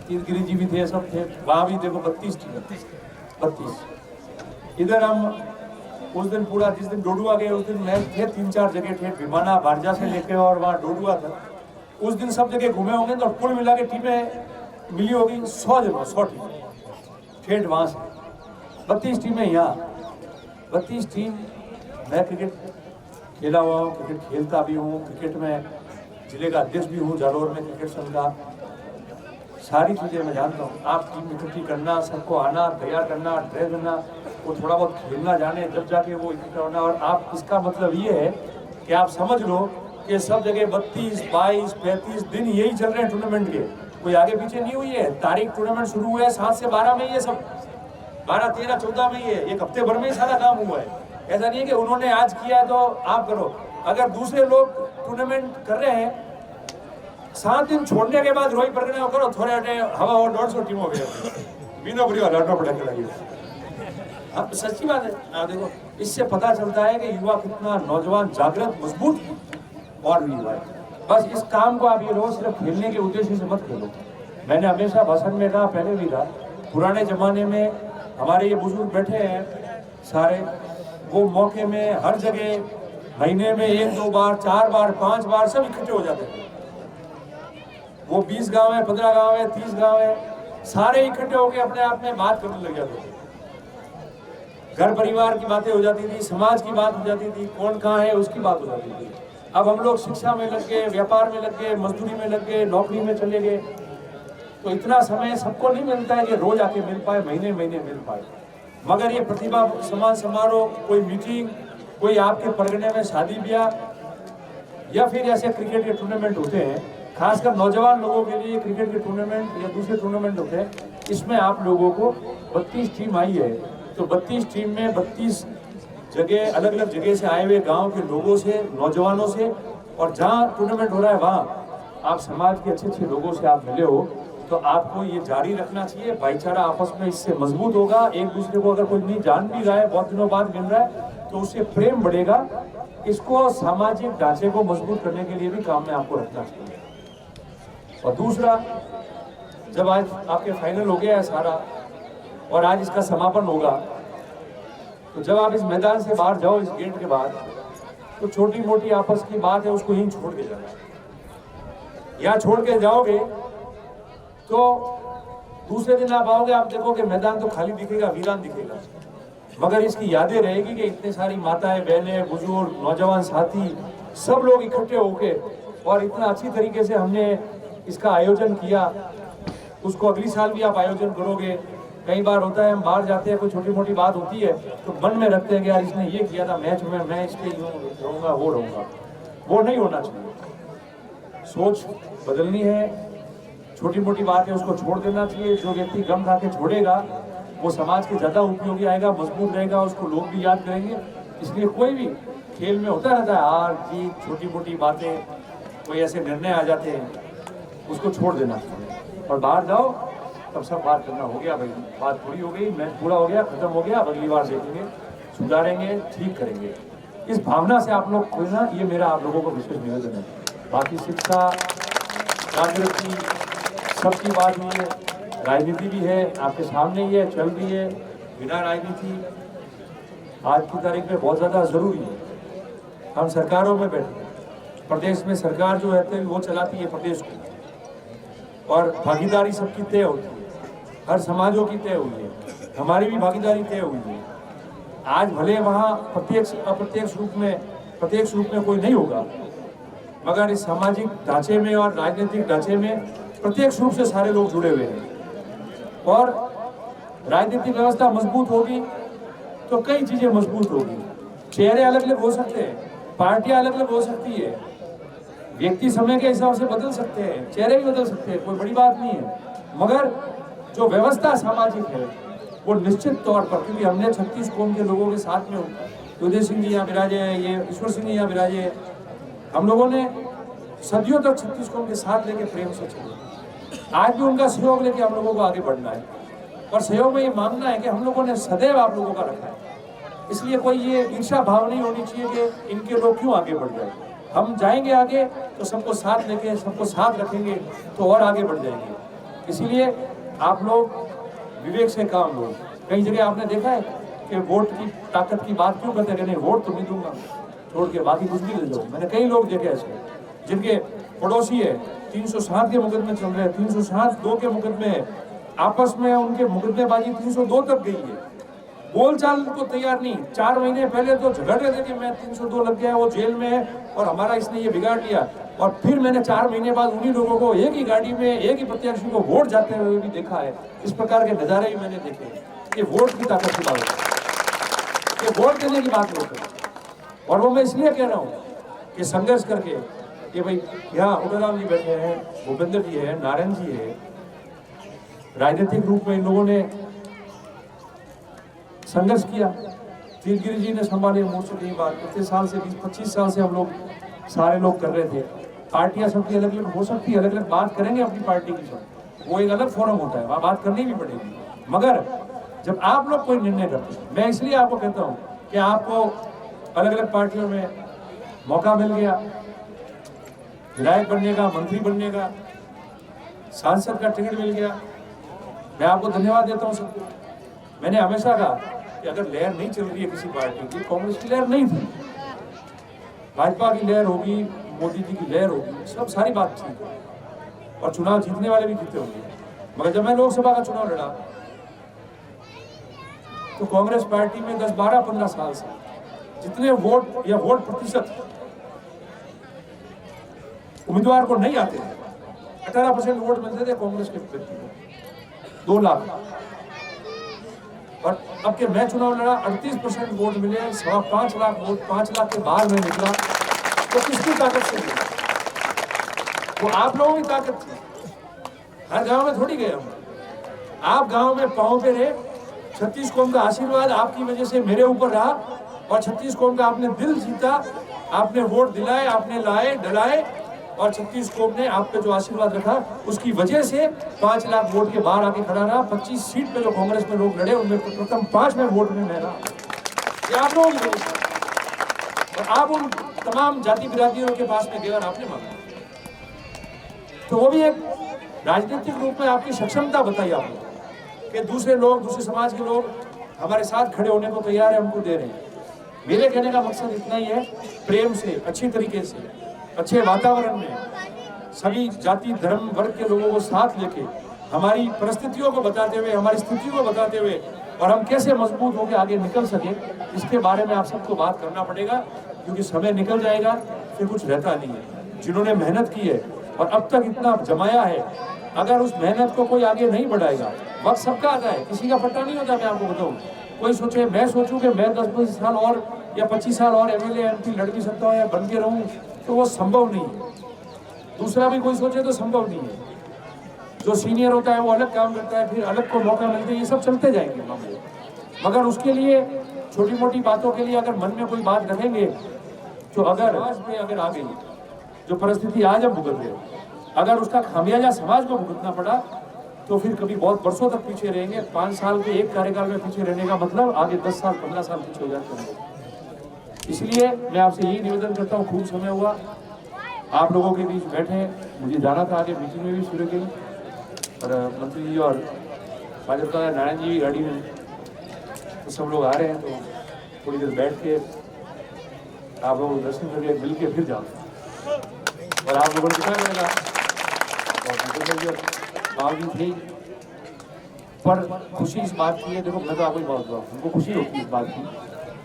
तीर्थगिरी जी भी थे, सब थे वहां भी। देखो 32 टीम, 32। इधर हम उस दिन पूरा, जिस दिन डोडुआ गए उस दिन मैच थे 3-4 जगह थे, भिमाना भारजा से लेके और वहाँ डोडुआ था। उस दिन सब जगह घूमे होंगे तो कुल मिला के टीमें मिली होगी 100 जगह, 100 टीम ठेठ वहाँ से। 32 टीमें यहाँ, 32 टीम। मैं क्रिकेट खेला हुआ हूँ, क्रिकेट खेलता भी हूँ, क्रिकेट में जिले का अध्यक्ष भी हूँ, जालौर में क्रिकेट संघ का, सारी चीज़ें मैं जानता हूँ। आप टीम इकट्ठी करना, सबको आना, तैयार करना, ड्रेस करना, वो थोड़ा बहुत खेलना जाने, जब जाके वो इकट्ठा होना। और आप, इसका मतलब ये है कि आप समझ लो कि सब जगह 32, 22, 35 दिन यही चल रहे हैं टूर्नामेंट के, कोई आगे पीछे नहीं हुई है। तारीख टूर्नामेंट शुरू हुआ है 7 से 12 में, ये सब 12, 13, 14 में, ये एक हफ्ते भर में ही सारा काम हुआ है। ऐसा नहीं है कि उन्होंने आज किया तो आप करो। अगर दूसरे लोग टूर्नामेंट कर रहे हैं, 7 दिन छोड़ने के बाद रोई परगना करो, थोड़े हवा और 150 टीम हो गए, बिना बुरी हलाटो पड़ा के लगी। अब सच्ची बात है। देखो, इससे पता चलता है कि युवा कितना नौजवान, जागृत, मजबूत और भी युवा है। बस इस काम को आप ये रोज सिर्फ खेलने के उद्देश्य से मत खेलो। मैंने हमेशा भाषण में कहा, पहले भी कहा, पुराने जमाने में हमारे ये बुजुर्ग बैठे हैं सारे, वो मौके में हर जगह महीने में 1, 2 बार, 4 बार, 5 बार सब इकट्ठे हो जाते थे। वो 20 गांव है, 15 गांव है, 30 गांव है, सारे इकट्ठे होकर अपने आप में बात करने लग जाते थे। घर परिवार की बातें हो जाती थी, समाज की बात हो जाती थी, कौन कहाँ है उसकी बात हो जाती थी। अब हम लोग शिक्षा में लग गए, व्यापार में लग गए, मजदूरी में लग गए, नौकरी में चले गए, तो इतना समय सबको नहीं मिलता है कि रोज आके मिल पाए, महीने महीने मिल पाए। मगर ये प्रतिभा सम्मान समारोह, कोई मीटिंग, कोई आपके परगने में शादी ब्याह या फिर ऐसे क्रिकेट के टूर्नामेंट होते हैं, खासकर नौजवान लोगों के लिए क्रिकेट के टूर्नामेंट या दूसरे टूर्नामेंट होते हैं, इसमें आप लोगों को 32 टीम आई है, तो 32 टीम में 32 जगह अलग अलग जगह से आए हुए गांव के लोगों से, नौजवानों से, और जहां टूर्नामेंट हो रहा है वहां आप समाज के अच्छे अच्छे लोगों से आप मिले हो, तो आपको ये जारी रखना चाहिए। भाईचारा आपस में इससे मजबूत होगा। एक दूसरे को अगर कोई नहीं जान भी रहा है, बहुत दिनों बाद मिल रहा है, तो उससे प्रेम बढ़ेगा। इसको सामाजिक ढांचे को मजबूत करने के लिए भी काम में आपको रखना चाहिए। और दूसरा, जब आज आपके फाइनल हो गया है सारा और आज इसका समापन होगा, तो जब आप इस मैदान से बाहर जाओ इस गेट के बाद, तो छोटी मोटी आपस की बात है उसको यहीं छोड़ के जाना। यहाँ छोड़ के जाओगे तो दूसरे दिन आप आओगे, आप देखोगे मैदान तो खाली दिखेगा, वीरान दिखेगा, मगर इसकी यादें रहेगी कि इतने सारी माताएं, बहनें, बुजुर्ग, नौजवान साथी सब लोग इकट्ठे होके और इतना अच्छी तरीके से हमने इसका आयोजन किया। उसको अगली साल भी आप आयोजन करोगे। कई बार होता है हम बाहर जाते हैं, कोई छोटी मोटी बात होती है तो मन में रखते हैं कि यार इसने ये किया था मैच में, मैं इसके यूँ रहूँगा, वो रहूँगा। वो नहीं होना चाहिए। सोच बदलनी है। छोटी मोटी बात है उसको छोड़ देना चाहिए। जो व्यक्ति गम खा के छोड़ेगा वो समाज के ज़्यादा उपयोगी आएगा, मजबूत रहेगा, उसको लोग भी याद करेंगे। इसलिए कोई भी खेल में होता रहता है हार जीत, छोटी मोटी बातें, कोई ऐसे निर्णय आ जाते हैं, उसको छोड़ देना चाहिए और बाहर जाओ। तब सब बात करना हो गया भाई, बात पूरी हो गई, मैच पूरा हो गया, खत्म हो गया, अगली बार देखेंगे, सुधारेंगे, ठीक करेंगे। इस भावना से आप लोग कोई ना, ये मेरा आप लोगों को विशेष निवेदन है। बाकी शिक्षा, जागृति, सबकी बात हुई है, राजनीति भी है, आपके सामने ही है, चल रही है। बिना राजनीति आज की तारीख में बहुत ज़्यादा ज़रूरी है। हम सरकारों में बैठे, प्रदेश में सरकार जो रहती है वो चलाती है प्रदेश को, और भागीदारी सबकी तय होती है, हर समाजों की तय हुई है, हमारी भी भागीदारी तय हुई है। आज भले वहाँ प्रत्यक्ष अप्रत्यक्ष रूप में कोई नहीं होगा, मगर इस सामाजिक ढांचे में और राजनीतिक ढांचे में प्रत्यक्ष रूप से सारे लोग जुड़े हुए हैं। और राजनीतिक व्यवस्था मजबूत होगी तो कई चीजें मजबूत होगी। चेहरे अलग अलग हो सकते हैं, पार्टियां अलग अलग हो सकती है, व्यक्ति समय के हिसाब से बदल सकते हैं, चेहरे भी बदल सकते हैं, कोई बड़ी बात नहीं है। मगर जो व्यवस्था सामाजिक है वो निश्चित तौर पर, क्योंकि हमने 36 कौम के लोगों के साथ में, उदय सिंह जी यहाँ विराजे हैं, ये ईश्वर सिंह जी यहाँ विराजे हैं, हम लोगों ने सदियों तक 36 कौम के साथ लेके प्रेम से चले। आज भी उनका सहयोग लेके हम लोगों को आगे बढ़ना है, और सहयोग में ये मानना है कि हम लोगों ने सदैव आप लोगों का रखा है। इसलिए कोई ये ईर्ष्या भाव नहीं होनी चाहिए कि इनके लोग क्यों आगे बढ़ जाए। हम जाएंगे आगे तो सबको साथ लेके, सबको साथ रखेंगे तो और आगे बढ़ जाएंगे। इसीलिए आप लोग विवेक से काम लो। कई जगह आपने देखा है कि वोट की ताकत की बात क्यों करते हैं, नहीं वोट तो नहीं दूंगा, छोड़ के बाकी कुछ भी ले जाओ। मैंने कई लोग देखे ऐसे जिनके पड़ोसी है, 307 के मुकदमे चल रहे हैं, 307(2) के मुकदमे है, आपस में उनके मुकदमेबाजी 302 तक गई है। बोलचाल को तैयार नहीं। 4 महीने पहले तो झगड़ रहे थे कि मैं 302 लग गया, वो जेल में है और हमारा इसने ये बिगाड़ लिया, और फिर मैंने 4 महीने बाद उन्हीं लोगों को एक ही गाड़ी में, एक ही प्रत्याशी को वोट जाते हुए भी देखा है। इस प्रकार के नजारे भी मैंने देखे। ये वोट की ताकत की बात है, ये वोट देने की बात होती है। और वो मैं इसलिए कह रहा हूँ कि संघर्ष करके, कि भाई यहाँ उदयराम जी बैठे हैं, भूपेंद्र जी है, नारायण जी है, राजनीतिक रूप में इन लोगों ने संघर्ष किया। तीरगिरी जी ने संभाले मोर्चे कई बार, कितने साल से, 20-25 साल से हम लोग सारे लोग कर रहे थे। पार्टियां सबकी अलग अलग हो सकती है, अलग अलग बात करेंगे अपनी पार्टी की, सब वो एक अलग फोरम होता है, वहाँ बात करनी भी पड़ेगी। मगर जब आप लोग कोई निर्णय करते हैं, मैं इसलिए आपको कहता हूँ कि आपको अलग अलग पार्टियों में मौका मिल गया, विधायक बनने का, मंत्री बनने का, सांसद का टिकट मिल गया, मैं आपको धन्यवाद देता हूँ सबको। मैंने हमेशा कहा कि अगर लहर नहीं चल रही है किसी पार्टी की, कांग्रेस की लहर नहीं थी, भाजपा की लहर होगी, मोदी जी की लहर होगी, सब सारी बात ठीक है, और चुनाव जीतने वाले भी जीते होंगे। मगर जब मैं लोकसभा का चुनाव लड़ा तो कांग्रेस पार्टी में 10, 12, 15 साल से जितने वोट या वोट प्रतिशत उम्मीदवार को नहीं आते थे, 18% वोट मिलते थे कांग्रेस के व्यक्ति को, 2 लाख। और अब के मैं चुनाव लड़ा, 38% वोट मिले, 5.25 लाख वोट, 5 लाख के बाहर में निकला। तो किसकी ताकत से मिला? वो आप लोगों की ताकत थी। हर गांव में थोड़ी गए हम, आप गांव में पांव पे रहे। 36 कौम का आशीर्वाद आपकी वजह से मेरे ऊपर रहा, और 36 कौम का आपने दिल जीता, आपने वोट दिलाए, आपने लाए डलाए, और 36 कौम ने आप पे जो आशीर्वाद रखा, उसकी वजह से 5 लाख वोट के बाहर आके खड़ा रहा। 25 सीट पे जो कांग्रेस में लोग लड़े, उनमें प्रथम 5 में वोट में मैं रहा। ये आप लोगों की वजह से। और आप उन तमाम जाति बिरादरियों के पास में गए और आपने मांगा, तो वो भी एक राजनीतिक रूप में आपकी सक्षमता बताई आपने कि दूसरे लोग, दूसरे समाज के लोग हमारे साथ खड़े होने को तैयार है, हमको दे रहे हैं। मेरे कहने का मकसद इतना ही है, प्रेम से, अच्छी तरीके से, अच्छे वातावरण में सभी जाति धर्म वर्ग के लोगों को साथ लेके, हमारी परिस्थितियों को बताते हुए, हमारी स्थिति को बताते हुए, और हम कैसे मजबूत होकर आगे निकल सके, इसके बारे में आप सबको बात करना पड़ेगा। क्योंकि समय निकल जाएगा, फिर कुछ रहता नहीं है। जिन्होंने मेहनत की है और अब तक इतना जमाया है, अगर उस मेहनत को कोई आगे नहीं बढ़ाएगा, वक्त सबका आता है, किसी का पट्टा नहीं होता। मैं आपको बताऊं, कोई सोचे, मैं सोचूं कि मैं 10-20 साल और या 25 साल और एमएलए एमपी लड़ भी सकता हूँ या बन के रहूं, तो वो संभव नहीं है। दूसरा भी कोई सोचे तो संभव नहीं है। जो सीनियर होता है वो अलग काम करता है, फिर अलग को मौका मिलते हैं, ये सब चलते जाएंगे मामले। मगर उसके लिए छोटी मोटी बातों के लिए अगर मन में कोई बात रखेंगे, तो अगर समाज में अगर आ गई जो परिस्थिति आज हम भुगत रहे, अगर उसका खामियाजा समाज को भुगतना पड़ा, तो फिर कभी बहुत वर्षों तक पीछे रहेंगे। 5 साल के एक कार्यकाल में पीछे रहने का मतलब आगे 10 साल 15 साल पीछे हो जाते हैं। इसलिए मैं आपसे यही निवेदन करता हूँ, खूब समय हुआ आप लोगों के बीच बैठे, मुझे जाना था आगे मीटिंग में भी शुरू की, और मंत्री जी और भाजपा का नारायण जी भी गाड़ी में, तो सब लोग आ रहे हैं, तो थोड़ी देर बैठ के आप लोगों को दर्शन करके मिल के फिर जाओ। और आप लोगों ने कितना करेगा, और भी थी, पर खुशी इस बात की है, देखो मैं तो आपको ही बात हुआ, हमको खुशी होती है इस बात की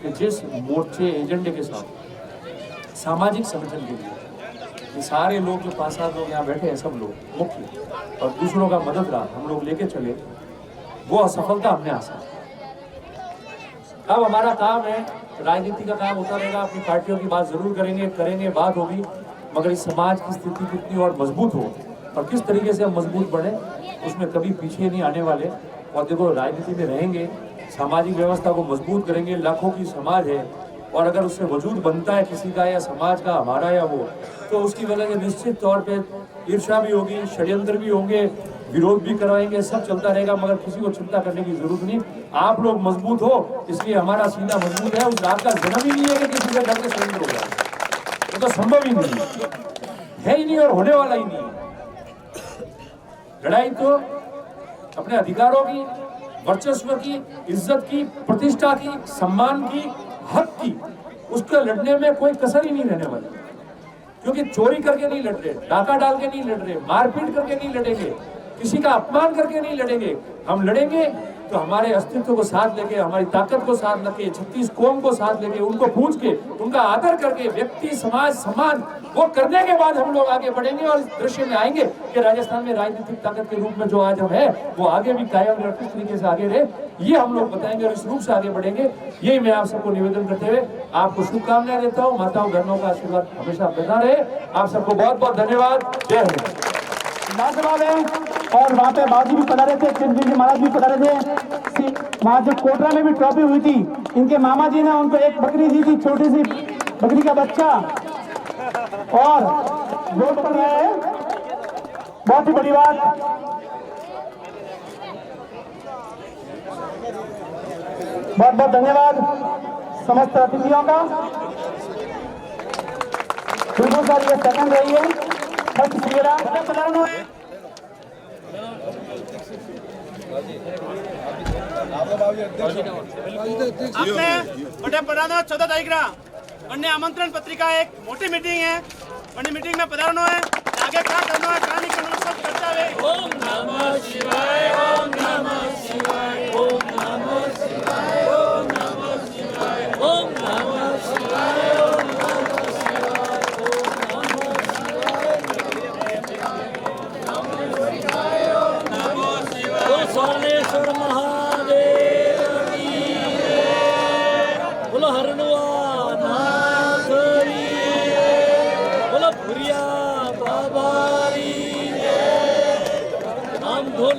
कि जिस मोर्चे एजेंडे के साथ सामाजिक संगठन के लिए ये सारे लोग जो 5-7 लोग यहाँ बैठे हैं, सब लोग मुख्य और दूसरों का मदद रहा, हम लोग लेके चले, वो असफलता हमने हासिल। अब हमारा काम है, राजनीति का काम होता रहेगा, अपनी पार्टियों की बात जरूर करेंगे, बात होगी, मगर इस समाज की स्थिति कितनी और मजबूत हो और किस तरीके से हम मजबूत बने, उसमें कभी पीछे नहीं आने वाले। और देखो, राजनीति में रहेंगे, सामाजिक व्यवस्था को मजबूत करेंगे, लाखों की समाज है, और अगर उससे वजूद बनता है किसी का या समाज का, हमारा या वो, तो उसकी वजह से निश्चित तौर पे ईर्ष्या भी होगी, षड्यंत्र भी होंगे, विरोध भी करवाएंगे, सब चलता रहेगा, मगर किसी को चिंता करने की जरूरत नहीं। आप लोग मजबूत हो, इसलिए हमारा सीना मजबूत है। उस रात का जन्म ही नहीं है कि किसी से डर के सरेंडर हो जाए, वो तो संभव ही नहीं है ही नहीं और होने वाला ही नहीं है। लड़ाई तो अपने अधिकारों की, वर्चस्व की, इज्जत की, प्रतिष्ठा की, सम्मान की, हक की, उसके लड़ने में कोई कसर ही नहीं रहने वाली। क्योंकि चोरी करके नहीं लड़ रहे, डाका डाल के नहीं लड़ रहे, मारपीट करके नहीं लड़ेंगे, किसी का अपमान करके नहीं लड़ेंगे। हम लड़ेंगे तो हमारे अस्तित्व को साथ लेके, हमारी ताकत को साथ लेके, 36 कौम को साथ लेके, उनको पूछ के, उनका आदर करके, व्यक्ति समाज सम्मान वो करने के बाद हम लोग आगे बढ़ेंगे और इस दृश्य में आएंगे कि राजस्थान में राजनीतिक ताकत के रूप में जो आज हम है, वो आगे भी कायम रहे, किस तरीके से आगे रहे, ये हम लोग बताएंगे और इस रूप से आगे बढ़ेंगे। यही मैं आप सबको निवेदन करते हुए आपको शुभकामनाएं देता हूँ। माताओं बहनों का आशीर्वाद हमेशा बना रहे। आप सबको बहुत बहुत धन्यवाद। जय हिंद। लाजवाब है। और वहाँ पे बाबू भी पधारे थे, चिंतन जी महाराज भी पधारे थे। वहाँ जो कोटरा में भी ट्रॉफी हुई थी, इनके मामा जी ने उनको एक बकरी दी थी, छोटी सी बकरी का बच्चा, और वोट पड़ रहा है, बहुत ही बड़ी बात। बहुत बहुत धन्यवाद समस्त अतिथियों का। बिल्कुल सर, ये सेकंड रही है। आपने बड़े पधारनो 14 तारीख अन्य आमंत्रण पत्रिका एक मोटी मीटिंग है, बड़ी मीटिंग में पधारनो है। आगे क्या करना है, क्या नहीं करना, सब चर्चा है। ओम नमः शिवाय, ओम नमः शिवाय, ओम नमः शिवाय, ओम नमः शिवाय, ओम नमः शिवाय, ओम नमः शिवाय, ओम नमः शिवाय।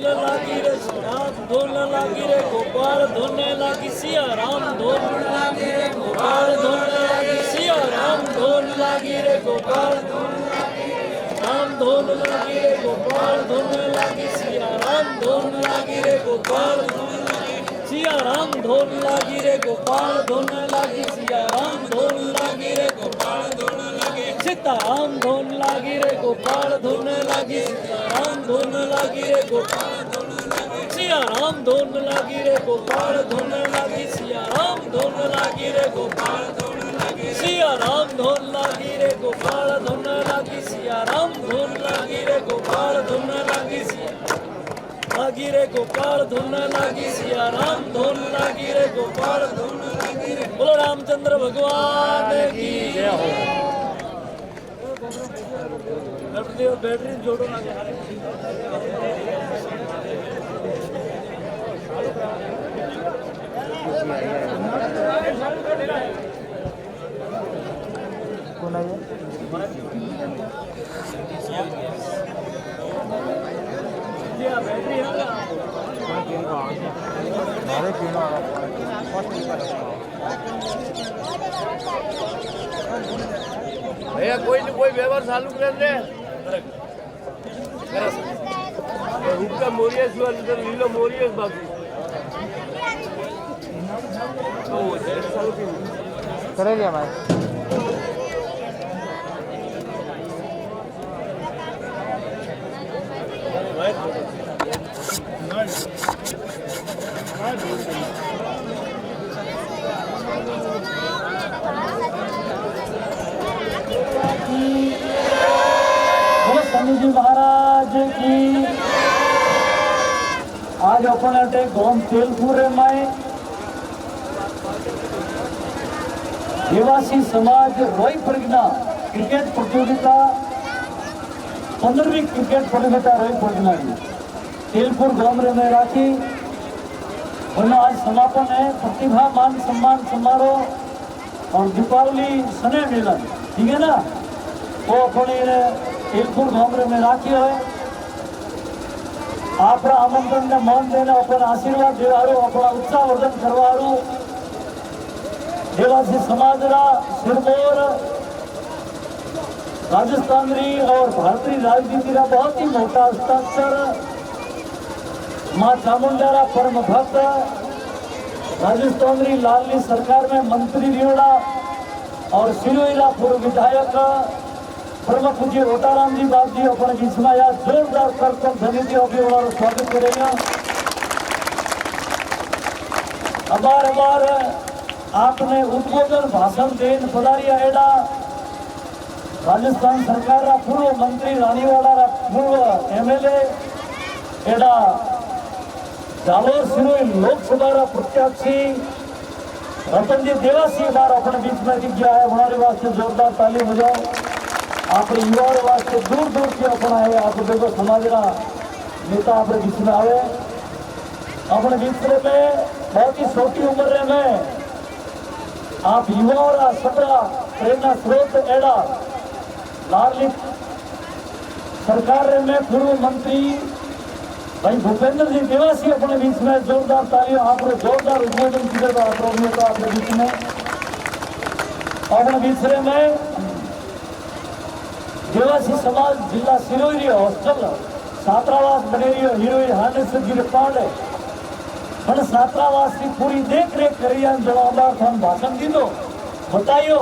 लागी रे राम धुन लागी रे गोपाल धुन लागी सिया राम धुन लागी रे गोपाल धुन लागी सिया राम धुन लागी रे गोपाल राम धुन लागी रे गोपाल धुन लागी सिया राम धुन लागी रे गोपाल सिया राम धुन लागी रे गोपाल धुन लागी सिया राम धुन लागी रे गोपाल धुन लागी सीता राम धुन लागी रे गोपाल धुन लागी सीता राम धुन लागी रे गोपाल धुन लागी सिया राम धुन लागी रे गोपाल धुन लागी सिया राम धुन लागी रे गोपाल धुन लागी सिया राम धुन लागी रे गोपाल धुन लागी सिया राम धुन लागी रे गोपाल धुन लागी सिया लागी रे गोपाल धुन लागी सिया राम धुन लागी रे गोपाल धुन लागी रे बोलो रामचंद्र भगवान की जय हो। बैटरी जोड़ो ना बैटरी भैया कोई व्यवहार चालू कर दे हुक्का मोरियस लीलो मोरियस बाकी करेंगे हमारे स्वामी जी महाराज की आज अपन गांव तेलपुर में देवासी समाज रोई प्रज्ञा क्रिकेट प्रतियोगिता 15वीं क्रिकेट प्रतियोगिता रोई प्रज्ञा की तेलपुर गांव में राखी और आज समापन है। प्रतिभा मान सम्मान समारोह और दीपावली सने मिलन ठीक है ना वो अपने तेलपुर गांव में राखी है। अपना आमंत्रण ने मान देना अपन आशीर्वाद देवारो अपना उत्साहवर्धन करवारो देवासी समाज सिरमौर राजस्थान और भारतीय राजनीति का बहुत ही मोटा हस्ताक्षर माँ चामुंडा परम भक्त राजस्थान लालनी सरकार में मंत्री रियोड़ा और सिरोईला पूर्व विधायक परम पूज्य ओटाराम जी बाप जी अपने बीच में यहाँ जोरदार करतब धनी और स्वागत करेगा। अबार आपने उद्बोधन भाषण देन पधारिया एडा राजस्थान सरकार पूर्व मंत्री रानीवाड़ा पूर्व एमएलए एडा जालोर सिरोई लोकसभा प्रत्याशी रतन जी देवासी बार अपने बीच में दिख गया है। हमारे वास्ते जोरदार ताली बजाओ। अपने युवाओं वास्ते दूर दूर से अपना है आप देखो समाज नेता अपने बीच में आए अपने बीच में बहुत ही छोटी उम्र में आप युवाओं सपना प्रेरणा स्रोत एड़ा लाडली सरकार में पूर्व मंत्री भाई भूपेंद्र जी देवासी अपने बीच में जोरदार तालियों आप जोरदार उद्बोधन किया अपने बीच में अपने बीच में देवासी समाज जिला सिरोई हॉस्टल छात्रावास बने हीरोइन हानेश्वर जी पांडे मैंने छात्रावास की पूरी देख रेख करी जो भाषण दी बताइयो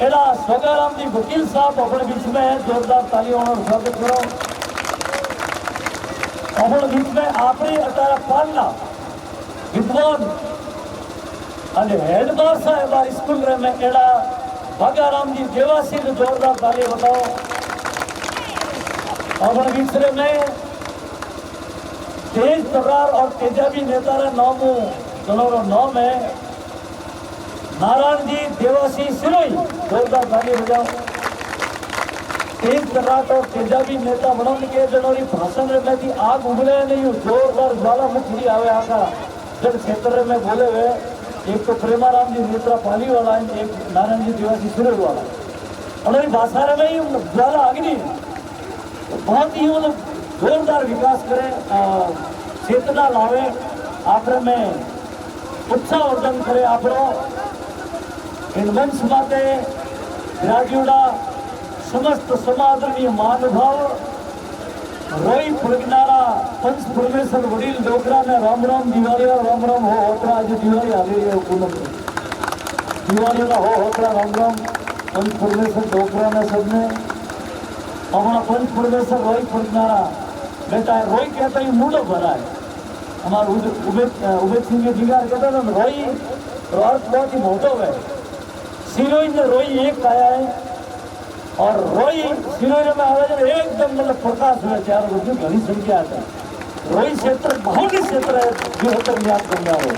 एड़ा सोगाराम जी वकील साहब अपने बीच में है जोरदार तालियों और स्वागत करो। अपने बीच में आपरी अटारा पालना विद्वान हेडमास्टर साहब स्कूल में एड़ा भागाराम जी देवासी को जोरदार ताली बताओ। अपने बीच में तेज तर्रार और तेजाबी नेता नामों दोनों नाम है नारायण जी देवासी सिरोई जोरदार ताली बजाओ। तेज तर्रार और तेजाबी नेता बनने के जनवरी भाषण में थी आग उगले नहीं जोरदार ज्वालामुखी आवे आका जब क्षेत्र में बोले हुए एक तो प्रेमाराम जी नेत्रा पाली वाला है एक नारायण जी देवासी सिरोई वाला और भाषा में ही ज्वाला अग्नि बहुत ही जोरदार विकास करे, चेतना लावे, आपरे में उत्साहवर्धन करे। आपरो इन मंच माते विराजीड़ा समस्त समादरणीय महानुभाव रोई फुड़कनारा पंच परमेश्वर वडील डोकरा ने राम राम दिवाली राम राम हो होतरा। आज दिवाली आ रही है पूनम दिवाली का हो होतरा राम राम पंच परमेश्वर डोकरा ने सबने हमारा पंच परमेश्वर रोई फुड़कनारा बेटा रोई कहता ही मूडो भरा है। हमारा उबेद सिंह के जिगार कहता था रोई अर्थ बहुत ही मोटो है। सिरोई ने रोई एक आया है और रोई सिरोई में आवाज एकदम मतलब प्रकाश हुआ चार बजे घनी संख्या है। रोई क्षेत्र बहुत ही क्षेत्र है जो होकर याद करना हो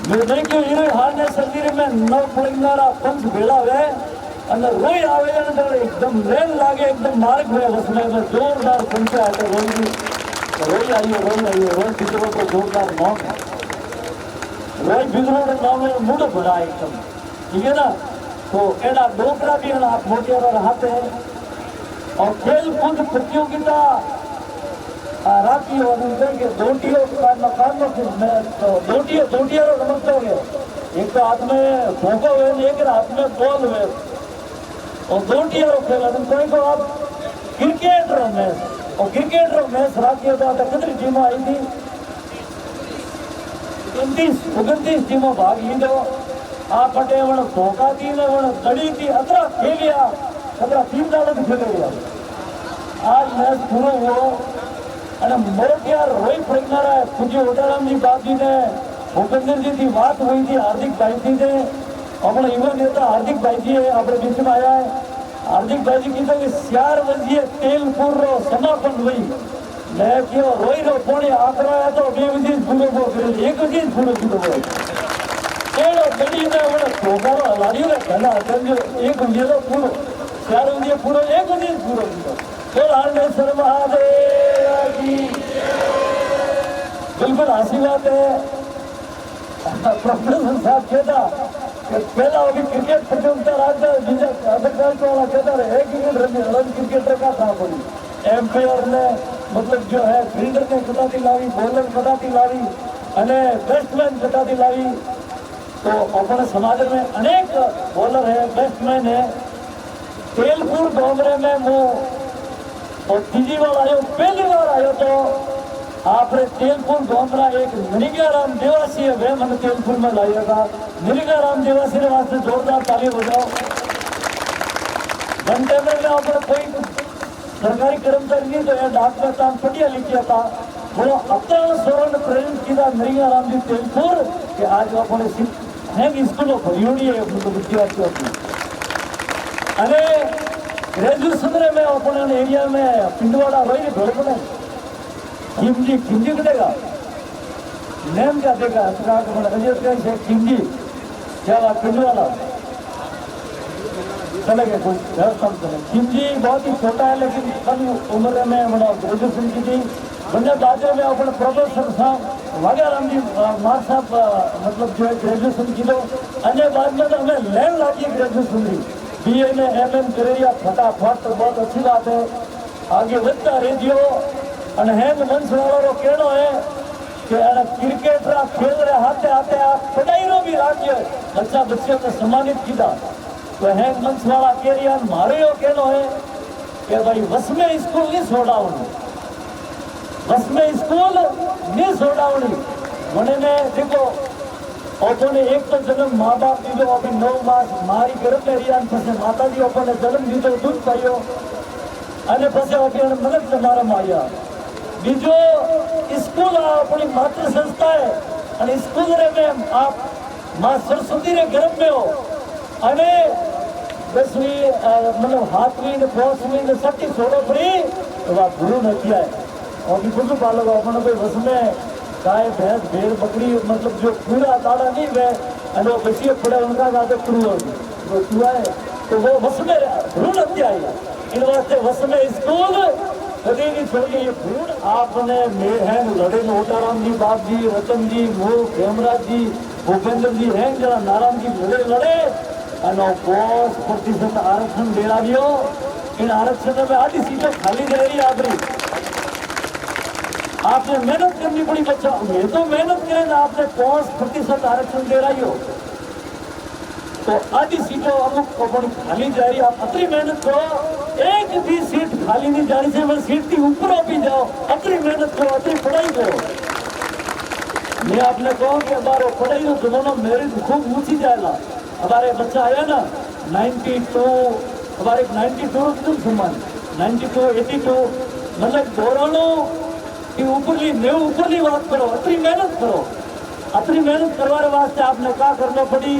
निर्णय के हीरो हारने शरीर में नव पड़नारा पंच भेड़ा है अंदर रोई आवेदन कर एकदम रेल लागे एकदम मार्ग हुए उसमें जोरदार संख्या है। रोई आई रोई बिजरों को जोरदार मौत रोई बिजरों के नाम में मूड भरा एकदम ठीक है ना। तो एना डोकरा भी आप मोटे रहते हैं और खेल कूद प्रतियोगिता राखी और दोटियों दोटियों रमते हो गए। एक तो हाथ में भोगो हुए एक हाथ में बॉल हुए और दोटियों खेल कोई को आप क्रिकेट रो मैच और क्रिकेट रो मैच राखी होता कितनी टीमों आई थी 29 टीमों भाग लीधो। आ पटे वण धोखा थी ने वण दड़ी थी अतरा खेलिया अतरा 3 दाड़ा भी खेले गया। आज मैच पूरो हुओ અને મોટિયાર રોઈ ફળનારા પૂજ્ય ઓટારામજી બાપજી ને ભૂપેન્દ્રજી થી વાત हुई थी हार्दिक भाई थी ने अपना युवा नेता हार्दिक भाई जी अपने बीच में आया है। हार्दिक भाई जी कीधो कि 4 बजे तेलपुर रो समापन हुई। मैं क्यों रोई रो पोणे आकरा है तो 2 बजे पूरो करे 1 बजे पूरो पूरो एड़ो गली में वो ठोकारो हलारियो रे घना समझो 1 बजे तो पूरो 4 बजे पूरो 1 बजे पूरो तो हार्देश्वर महादेव की बिल्कुल हंसी बात है। प्रोफेसर साहब कहता कि पहला अभी क्रिकेट प्रतियोगिता राज्य वाला कहता रहे क्रिकेट अलग क्रिकेटर का था कोई एम्पायर ने मतलब जो है फील्डर ने कटाती लावी बॉलर कटाती लावी अने बैट्समैन कटाती लावी। तो अपने समाज में अनेक बॉलर है बैट्समैन है। तेलपुर डोंगरे में वो और तीजी बार आयो पहली बार आयो तो आपने तेलपुर डोंगरा एक निरिगाराम देवासी है वह मन तेलपुर में लाइएगा। निरिगाराम देवासी ने वास्ते जोरदार ताली बजाओ। घंटे में अपने कोई सरकारी कर्मचारी नहीं तो यह डाक में काम पटिया लिखिया था वो अतल स्वर्ण प्रेरित किया निरिगाराम जी तेलपुर कि आज अपने हैं स्कूलों भरियोड़ी है विद्यार्थियों की अरे ग्रेजुएशन में अपने एरिया में पिंडवाड़ा रही ढोलपने खिमजी कटेगा नेम क्या देगा खिमजी क्या बात पिंडवाड़ा चलेगा कोई घर कम चले। खिमजी बहुत ही छोटा है लेकिन कम उम्र में ग्रेजुएशन की थी बंदा दादे में अपने प्रोफेसर साहब वाघाराम जी मार साहब मतलब जो है ग्रेजुएशन की दो अन्य बाद में तो हमें लैन लागी ग्रेजुएशन की BA में MM करेरिया फटाफट तो बहुत अच्छी बात है आगे बढ़ता रेडियो અને હેંગ મંચવાળો કેનો હે કે એને ક્રિકેટ રા ખેલ રે હાથે હાથે આ પડાઈ રો भी राज्य बच्चा बच्चे को सम्मानित किया। तो हैंग मंचवाड़ा केरियान मारे यो केनो है कि भाई बस में स्कूल नहीं छोड़ावनी बस में स्कूल नहीं छोड़ावनी मने ने देखो ओपने एक तो जन्म माँ बाप दीदो अभी 9 मास मारी गर्भ में रियान पसे माता जी ओपने जन्म दीदो दूध पायो अने पसे अभी मदद तुम्हारा मारिया बीजो स्कूल अपनी मातृ संस्था है और स्कूल रे में आप माँ सरस्वती रे गर्भ में हो अने 10वीं मतलब 7वीं ने 5वीं ने 6वीं छोड़ो पड़ी तो वह गुरु नहीं है और भी कुछ बालक अपने कोई बस में गाय भैंस भेड़ बकरी मतलब जो पूरा ताड़ा नहीं वे और वो बच्चे पड़े उनका गाते गुरु वो चुआ है तो वो बस में गुरु नहीं आई इन वास्ते बस में स्कूल कभी नहीं छोड़ के ये भूल आपने मेरे हैं लड़े ओटाराम जी बाप जी रतन जी वो हेमराज जी भूपेंद्र जी हैं जरा नारायण जी लड़े और 50% आरक्षण दे दियो इन आरक्षण में आधी सीटें खाली रह रही आपरी आपने मेहनत करनी पड़ी बच्चा, ये तो मेहनत करें ना, आपने 5% आरक्षण दे रही हो तो आधी सीटों अमुक अपनी खाली जा रही, आप अतरी मेहनत करो, एक भी सीट खाली नहीं जानी चाहिए, मैं सीट की ऊपर भी जाओ, अतरी मेहनत करो, अतरी पढ़ाई करो। मैं आपने कहो कि हमारे पढ़ाई तो जमाना मेरिट खूब ऊंची जाएगा। हमारे बच्चा आया ना 92, हमारे 92 कितने सम्मान 92, 82 मतलब दोनों की ऊपरली ने ऊपरली बात करो, अतरी मेहनत करो। अतरी मेहनत करवाने वास्ते आपने क्या करना पड़ी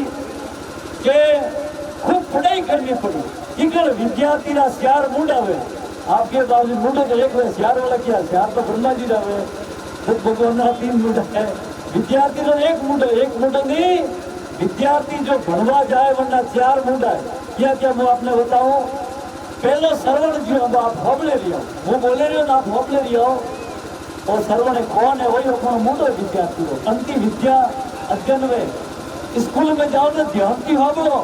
के खूब पढ़ाई करनी पड़ी। इकड़ विद्यार्थी ना सियार मुंड आवे, आपके बाजू मुंड तो एक सियार वाला क्या, सियार तो ब्रह्मा जी रहे, खुद भगवान 3 मुंड है, विद्यार्थी तो एक मुंड नहीं, विद्यार्थी जो भणवा जाए वरना 4 मुंड है। क्या क्या मैं आपने बताऊं, पहलो श्रवण जो अब आप होबले लियो, वो बोले रहे हो ना आप होबले लियो, और श्रवण कौन है वही अपना मुंड है विद्यार्थी को। अंति विद्या अध्ययन में स्कूल में जाओ तो ध्यान की होबलो,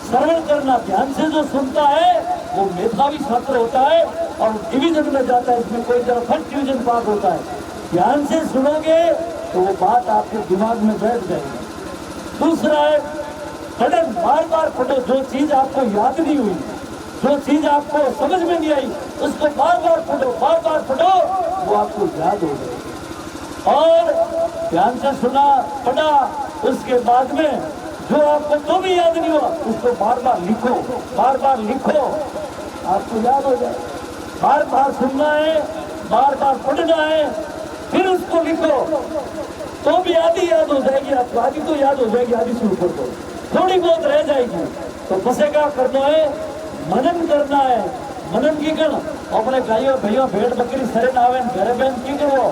श्रवण करना, ध्यान से जो सुनता है वो मेधावी छात्र होता है और डिवीजन में जाता है, इसमें कोई जरा फर्स्ट डिवीजन पास होता है। ध्यान से सुनोगे तो वो बात आपके दिमाग में बैठ जाएगी। दूसरा है पठन, बार बार पढ़ो, जो चीज आपको याद नहीं हुई, जो चीज आपको समझ में नहीं आई उसको बार बार पढ़ो, वो आपको याद हो जाए। और ध्यान से सुना पढ़ा, उसके बाद में जो आपको तो भी याद नहीं हुआ उसको बार बार लिखो, आपको याद हो जाए। बार बार सुनना है, बार बार पढ़ना है, फिर उसको लिखो तो भी आधी याद हो जाएगी आपको, आधी तो याद हो जाएगी, आधी से ऊपर तो थोड़ी बहुत रह जाएगी। तो बसे क्या करना है, मनन करना है। मनन की कर अपने गायों भैया भेड़ बकरी सरे नावे घर बहन की करो,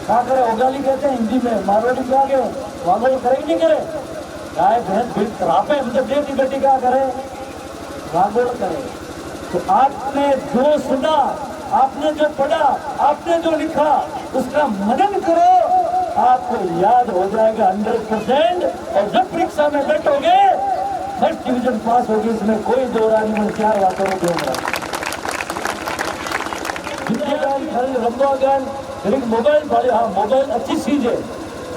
क्या करे ओगाली कहते हैं हिंदी में, मारवाड़ी क्या के वागोल करे नहीं करे, गाय बहन भीड़ रापे हम तो बेटी बेटी क्या करे, वागोल करे। तो आपने जो सुना, आपने जो पढ़ा, आपने जो लिखा, उसका मनन करो, आपको याद हो जाएगा 100%। और जब परीक्षा में बैठोगे फर्स्ट डिवीजन पास होगी, इसमें कोई दो रानी में 4 बातों में दूंगा। मोबाइल भाई, हाँ मोबाइल अच्छी चीज है,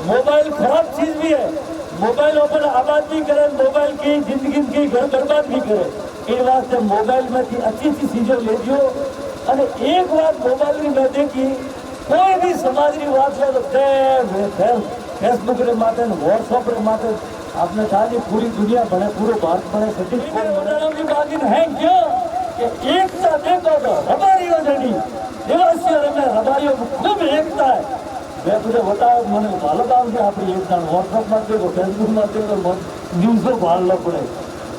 मोबाइल खराब चीज भी है। मोबाइल ओपन आबाद भी करे, मोबाइल की जिंदगी की घर बर्बाद भी करे। इन वास्ते मोबाइल में अच्छी चीजें ले दियो। અને એક વાત મોબાઈલની મેં देखी, कोई भी समाजની વાત લે तो फेसबुक रे माथे व्हाट्सएप रे माथे आपने खाली पूरी दुनिया बने, पूरे भारत बने, सटीक की बात है क्यों कि एकता देखो तो रबारियों जड़ी देवासी में रबारियों खूब एकता है। मैं तुझे बताओ मैंने भालो काम से आप एकता व्हाट्सएप में देखो, फेसबुक में देखो, न्यूज़ भालना पड़े।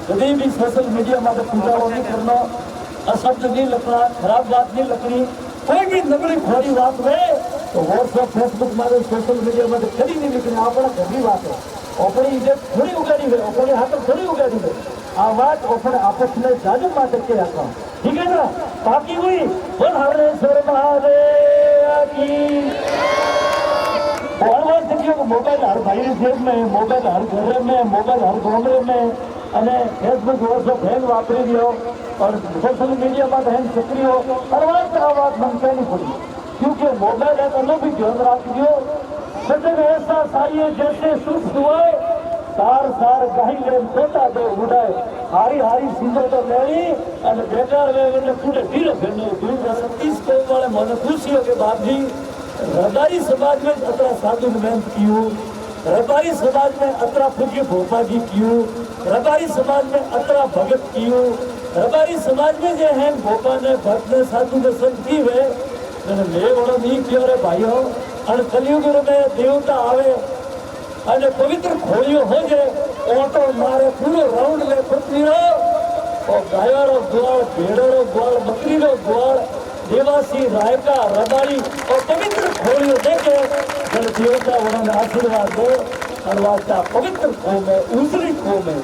कभी भी सोशल मीडिया में पूजाओ नहीं करना, अशब्द नहीं लिखना, खराब बात नहीं लिखनी, कोई भी नबड़ी खोरी बात में तो व्हाट्सएप फेसबुक में सोशल मीडिया में कभी नहीं लिखनी। अपना घरनी बात है, अपनी इज्जत थोड़ी उगाड़ी है, अपने हाथ थोड़ी उगाड़ी है। आ बात अपने आपस में जाजू बात करके रखा, ठीक है ना। बाकी हुई बोल हरेश्वर महादेव की। और बात देखिए मोबाइल हर भाई जेब में, मोबाइल हर घर में, मोबाइल हर कमरे में, અને ફેસબુક વોટ્સએપ હેંગ વાપરી રહ્યો और सोशल मीडिया में હેંગ सक्रिय हो, हर बात मन कहनी पड़ी। क्योंकि मोबाइल है तो भी ध्यान रख दियो, सजग ऐसा साइए जैसे सुख हुए, सार सार गाही ले तोता दे उड़ाए, हारी हारी सीधो तो लेनी और बेकार वे मतलब पूरे धीरे फिरने दूर 30 को वाले मन खुशी हो के बाप जी रबारी समाज में अतरा साधु मेहनत की हूँ, रबारी समाज में अतरा पूज्य भोपा जी की हूँ, रबारी समाज में अतरा भगत की हूँ, रबारी समाज में जो है भोपा ने भक्त ने साधु ने संत की वे मैं बड़ो नहीं किया रे भाइयों। और कलयुग में देवता आवे और पवित्र खोलियो हो जाए ऑटो मारे पूरो राउंड ले पृथ्वी रो और गायों रो ग्वाल, भेड़ों रो ग्वाल, बकरी रो ग्वाल, देवासी रायका रबारी और पवित्र खोलियो देखे जल देवता उन्होंने आशीर्वाद दो। और वास्ता पवित्र खोम है, उजली खोम है,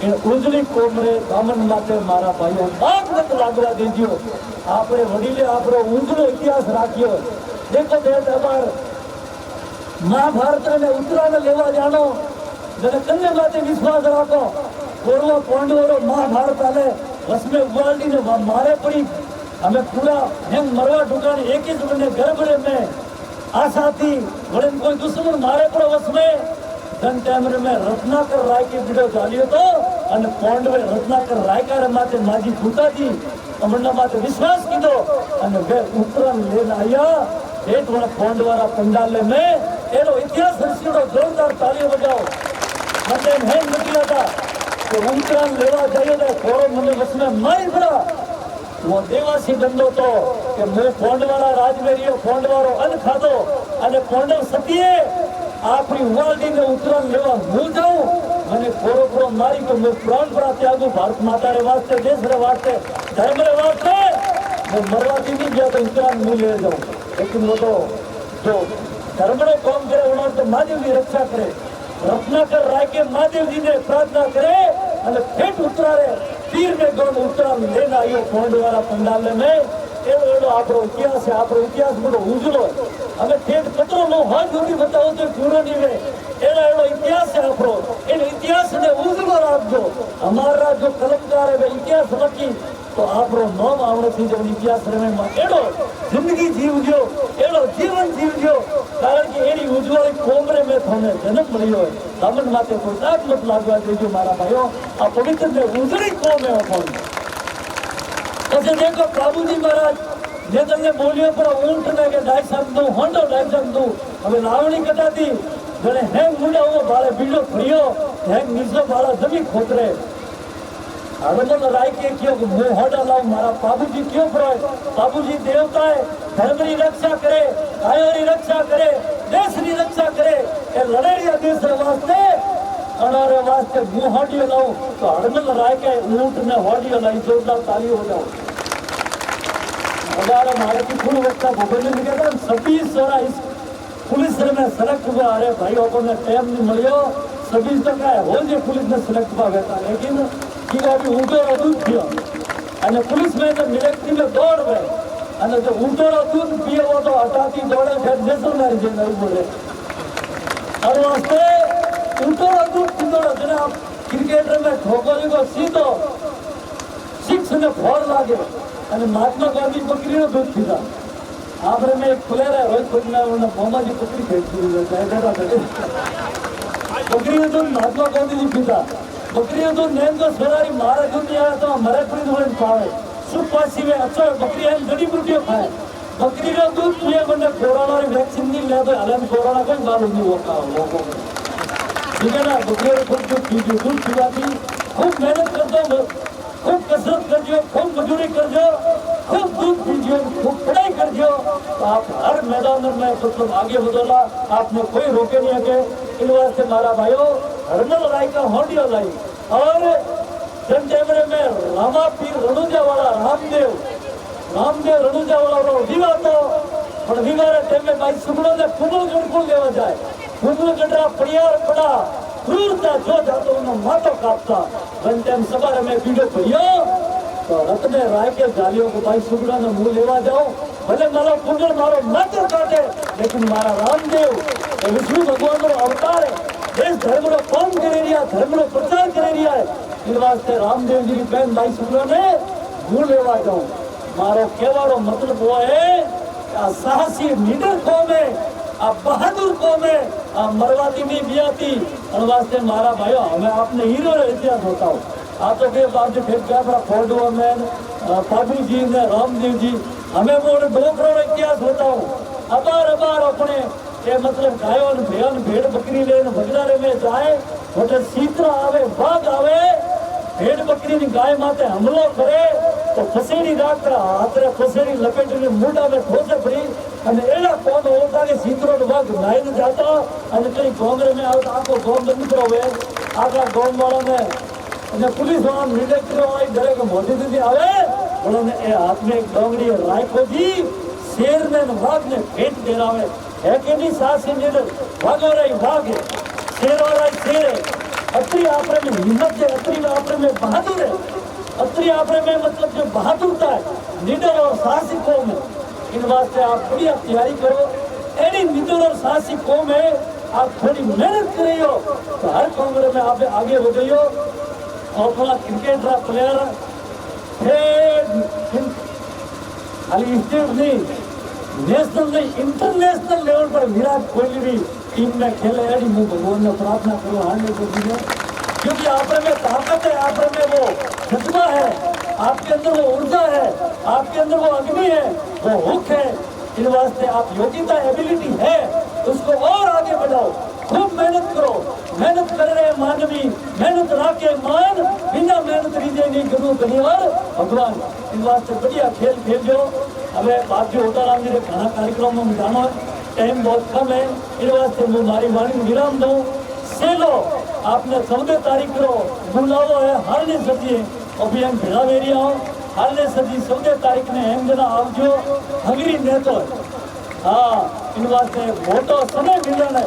इन उजली कोम रे दामन माते मारा भाइयों आग मत लागवा दीजियो। आपरे वडीले आपरो उजलो इतिहास राखियो। देखो देश अमर महाभारत ने उत्तरा ने लेवा जानो जने कन्या माते विश्वास राखो। कौरव पांडवों महाभारत आले रसमे उबाली ने मारे पड़ी, हमें पूरा हम मरवा ढुकाने एक ही महीने गर्भ में आशा थी बड़े कोई दुश्मन मारे पर उसमें ધન ટાઈમ મેં રત્નાકર રાય કે વિડિયો ચાલ્યો તો અને પોંડવે રત્નાકર રાયકાર માથે માજી ભૂતાજી અમરના માથે વિશ્વાસ કીધો અને બે ઉત્તરાયણ લઈને આવ્યા એક વણ પોંડવાળા પંડાલે મેં એનો ઇતિહાસ રચીનો જોરદાર તાળીઓ બજાવો મને એમ હેમ નીકળ્યા હતા કે ઉત્તરાયણ લેવા જઈએ તો થોડો મને વસમાં મારી પડા वो देवासी बंदो तो कि मैं फोंडवाड़ा राजवेरियो फोंडवाड़ो अन खादो अने फोंडव सतीए आपरी उवालडी ने उतरण लेवा हूँ जाऊं मैंने फोरो फोरो मारी तो मैं प्राण पड़ा त्यागू भारत माता रे वास्ते देश रे वास्ते धर्म रे वास्ते मैं मरवाती नहीं गया तो उतरण नहीं ले जाऊं लेकिन वो तो जो धर्म रे काम करे उन्होंने तो महादेव की रक्षा करे रत्नाकर राय के महादेव जी ने प्रार्थना करे अने फेट उतरारे तीर में गण उतरण लेना आयो फोंडवाड़ा पंडाल में एवो एवो आपरो इतिहास बड़ो उजलो हमें ठेठ कतरो लो हाथ जोड़ी बताओ तो पूरो नहीं वे एवो एवो इतिहास है आपरो इन इतिहास ने उजलो राखजो हमारा जो कलमकार है वे इतिहास रखी तो आपरो नाम आवड़े थी जो इतिहास रे में एडो जिंदगी जीवजो एडो जीवन जीवजो कारण कि एनी उज्जवल कोमरे में थने जन्म मळ्यो है दामन माते कोई दाग मत लागवा देजो मारा भाईओ आ पवित्र ने उजड़ी कोम है अपन પછી देखो बाबूजी महाराज જે તમને બોલ્યો પર ઊંટ ને કે ડાઈ શકતું હોંડો ડાઈ શકતું હવે લાવણી કટાતી જણે હેંગ મુંડા वो बाळे बीडो फरियो હેંગ નીચો बाळा जमी खोतरे હવે તો રાય કે કયો કે હું હોંડા લાવ મારા બાબूजी क्यों फराय बाबूजी देवता है धर्म की रक्षा करे गायों की रक्षा करे देश की रक्षा करे ए लड़ेरिया देश रे वास्ते अनारे वास्ते હું હોંડિયો લાવ તો હરમલ રાય के ऊंट ने હોંડિયો लाई जोरदार ताली हो जाओ हमारा मारती फूल वक्ता भोगने लगे था 26 वाला इस पुलिस में सेलेक्ट हुआ अरे भाई अपन ने टाइम नहीं मिलियो 26 तो क्या हो जे पुलिस में सेलेक्ट हुआ था लेकिन कि अभी ऊंटो दूध पियो અને पुलिस में तो मिलिट्री में दौड़ गए અને जो ऊंटो दूध पिए वो तो हटाती दौड़े फिर जैसलमेर जे नहीं बोले और वास्ते ऊंटो दूध पिंदो जनाब क्रिकेटर में ठोकरी को सीधो 6 ने फोड़ लागे અને મહાત્મા ગાંધી બકરીનો દૂધ પીતા આપણે મેં એક પ્લેયર है रोहित कोटला उन्होंने मोमा जी बकरी खेलती है बकरी दूध महात्मा गांधी जी पीता बकरी दूध नेम तो सरारी मारा दूध नहीं आया तो मरे पड़ी धोने पावे सुपासी में अच्छा बकरी है जड़ी बूटियों खाए बकरी का दूध पिए बने कोरोना की वैक्सीन नहीं ले तो अलग कोरोना का मालूम नहीं होता लोगों को ठीक है ना बकरी को दूध पीजिए दूध पिलाती खूब मेहनत करता हूँ खूब कसरत करजो खूब मजदूरी करजो खूब दूध पीजियो खूब पढ़ाई करजो तो आप हर मैदान में मतलब आगे बढ़ोला आपने कोई रोके नहीं आगे इन वास्ते मारा भाइयों हरमल राय का होंडियो लाई और जन कैमरे में रामा पीर रनुजा वाला रामदेव रनुजा वाला विवाह तो पर विवाह टाइम में भाई सुगड़ों ने फुगल गढ़ लेवा जाए फुगल गढ़ा परियार पड़ा क्रूरता जो जातो उन्हें मातो कापता बंटेम सवार में पीड़ो भैया तो रत्ने राय के जालियों को भाई सुगड़ा ने मुंह लेवा जाओ भले मारो कुंडल मारो मात्र काटे लेकिन मारा रामदेव विष्णु भगवान रो अवतार है देश धर्म रो काम करे रिया धर्म रो प्रचार करे रिया है इन वास्ते रामदेव जी की बहन भाई सुगड़ा ने मुंह लेवा जाओ मारो केवारो मतलब वो है साहसी लीडर कौन है आप बहादुर कौन है आप मरवाती नहीं बियाती और वास्ते मारा भाई हमें आपने हीरो इतिहास होता हो आप तो के बाप जो फिर क्या बड़ा फोटो में बाबू जी ने रामदेव जी हमें वो 2 करोड़ इतिहास होता हो अबार अपने ये मतलब गायों भेड़ भेड़ बकरी लेने बगदारे में जाए होटल सीतरा आवे बाघ आवे भेड़ बकरी ની ગાય માથે હુમલો કરે તો ફસેડી રાખતા હાથરે ફસેડી લપેટીને મોઢા में ठोसे पड़ी અને એલા કોણ હોતા કે सीतरो નો વાઘ નાઈને જાતા અને કઈ ગોમરે में આવતા આખો ગોમ બંધ કરો વે આખા ગોમ વાળા ને અને पुलिस वाला मिलिट्री वाला डरे के मोदी दीदी आवे उन्होंने ए हाथ में एक डोंगरी राखो जी शेर ने वाघ ने भेंट देरावे है कि नहीं सास इंजीनियर वाघ रही वाघ है शेर वाला शेर है अत्री आपरे में हिम्मत है अत्री आपरे में बहादुर है अत्री आपरे में मतलब जो बहादुरता है निडर और साहसी कौम है इन वास्ते आप बढ़िया तैयारी करो एनी निडर और साहसी कौम है आप थोड़ी मेहनत करियो तो हर कांग्रेस में आप आगे हो गई हो और थोड़ा क्रिकेट रा प्लेयर खाली स्टेट नहीं नेशनल नहीं इंटरनेशनल लेवल पर विराट कोहली भी टीम में खेले है। मैं भगवान ने प्रार्थना करूँ हारने को दीजिए, क्योंकि आप में ताकत है, आप में वो जज्बा है, आपके अंदर वो ऊर्जा है, आपके अंदर वो अग्नि है, वो हुक है। इन वास्ते आप योग्यता एबिलिटी है, उसको और आगे बढ़ाओ, खूब मेहनत करो। मेहनत कर रहे मानवी मेहनत राखे मान, बिना मेहनत रीजे नहीं करूँ घनीवार भगवान। इन वास्ते बढ़िया खेल खेलो। हमें बाकी ओटाराम जी घना कार्यक्रम में जाना है, टाइम बहुत कम है। इन वास्ते मैं मारी वाणी विराम दूँ। सेलो आपने 14 तारीख को बुलावो है हारने सजी अभियान भेड़ा वेरिया हो हारने सजी 14 तारीख ने एम जना आवजो हंगरी नेतो। हाँ इन वास्ते मोटो समय मिलन है।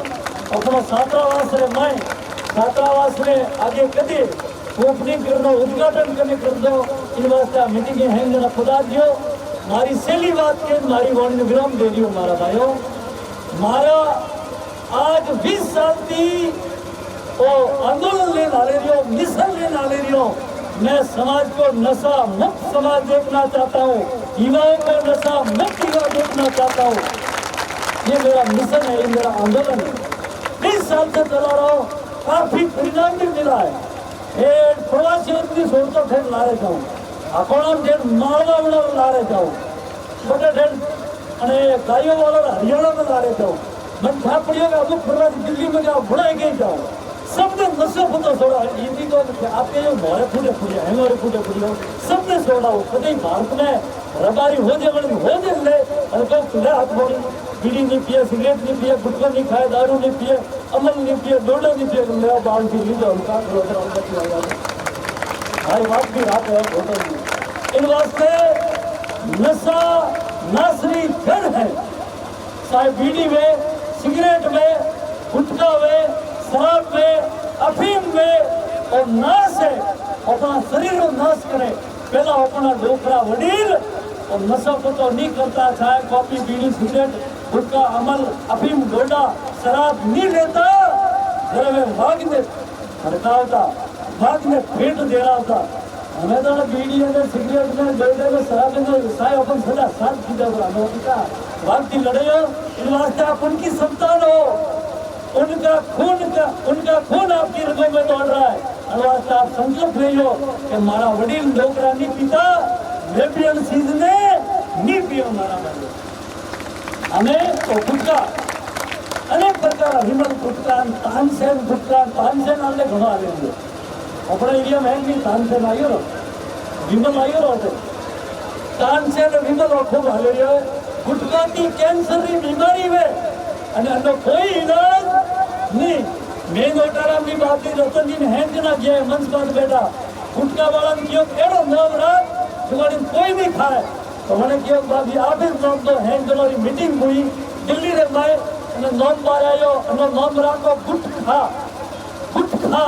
अपनो छात्रावास रे मैं छात्रावास रे आगे कदे ओपनिंग करनो उद्घाटन करने कर दो। इन वास्ते मीटिंग है जना खुदा दियो। मारी सेली बात के मारी वाणी विराम दे दियो। मारा भाइयों मारा आज 20 साल की ओ आंदोलन ले नाले रियो, मिशन ले नाले रियो। मैं समाज को नशा मुक्त समाज देखना चाहता हूँ, युवाओं को नशा मुक्त युवा देखना चाहता हूँ। ये मेरा मिशन है, ये मेरा आंदोलन है। 20 साल से चला रहा हूँ, काफी परिणाम भी मिला है। प्रवासी उतनी सोचो ठेर ला रहे जाऊँ, अकोणम ठेर मारवा वाला ला रहे जाऊँ, छोटे ठेर अने गायों वाला हरियाणा में ला रहे जाऊँ। मन था पड़िएगा अमुक प्रवासी दिल्ली में जाओ, बुढ़ाई गई जाओ, सबने नशो फुटो छोड़ा। हिंदी तो आपके जो मोरे फूटे फूटे हैं मोरे फूटे फूटे सबने छोड़ाओ। कभी भारत में रबारी हो जाए ले और तो खुले हाथ बोली बीड़ी नहीं पिए, सिगरेट नहीं पिए, गुटखा नहीं खाए, दारू नहीं पिए, अमल नहीं पिए, डोडा नहीं पिए, ले बाल की लीजिए उनका भाई बात भी रात है होटल में। इन वास्ते नशा नासरी घर है, चाहे बीड़ी में, सिगरेट में, गुटखा में, शराब में, अफीम में और नाश है। अपना शरीर को नाश करे। पहला अपना डोकरा वडील और नशा को तो नहीं करता, चाहे कॉफी बीड़ी सिगरेट गुटखा अमल अफीम डोडा शराब नहीं लेता। घर में भाग में हड़कावता, भाग में पेट दे रहा था। हमें तो बीड़ी में सिगरेट में डोडे में शराब में साय अपन सजा साथ की जगह भाग की लड़े हो। इन वास्ते आप उनकी संतान हो, उनका खून आपकी रगों में दौड़ रहा है। वास्ते आप संकल्प लो कि मारा वडील डोकरा नहीं पीता, मैं भी सीज ने नहीं पियो मारा भाई। हमें तो गुटका अनेक प्रकार विमल गुटका तानसेन गुटका तानसेन आने घणो आवे छे। अपना एरिया में नहीं तानसेन आयो रो, विमल आयो रो तो तानसेन विमल खूब हाले रह्यो। गुटका की कैंसर की बीमारी है અને આનો કોઈ इलाज नहीं। मैं ओटाराम की बात की रतन जी ने हैंड ना किया मंच पर बैठा गुटका वाला क्यों एड़ो नाम रात जुगाड़ी कोई नहीं खाए तो मैंने क्यों बाबी आप ही नाम तो हैंड जलोरी मीटिंग हुई दिल्ली रे मैं અને નામ બાર આયો અને નામ રાખો ગુટખા ગુટખા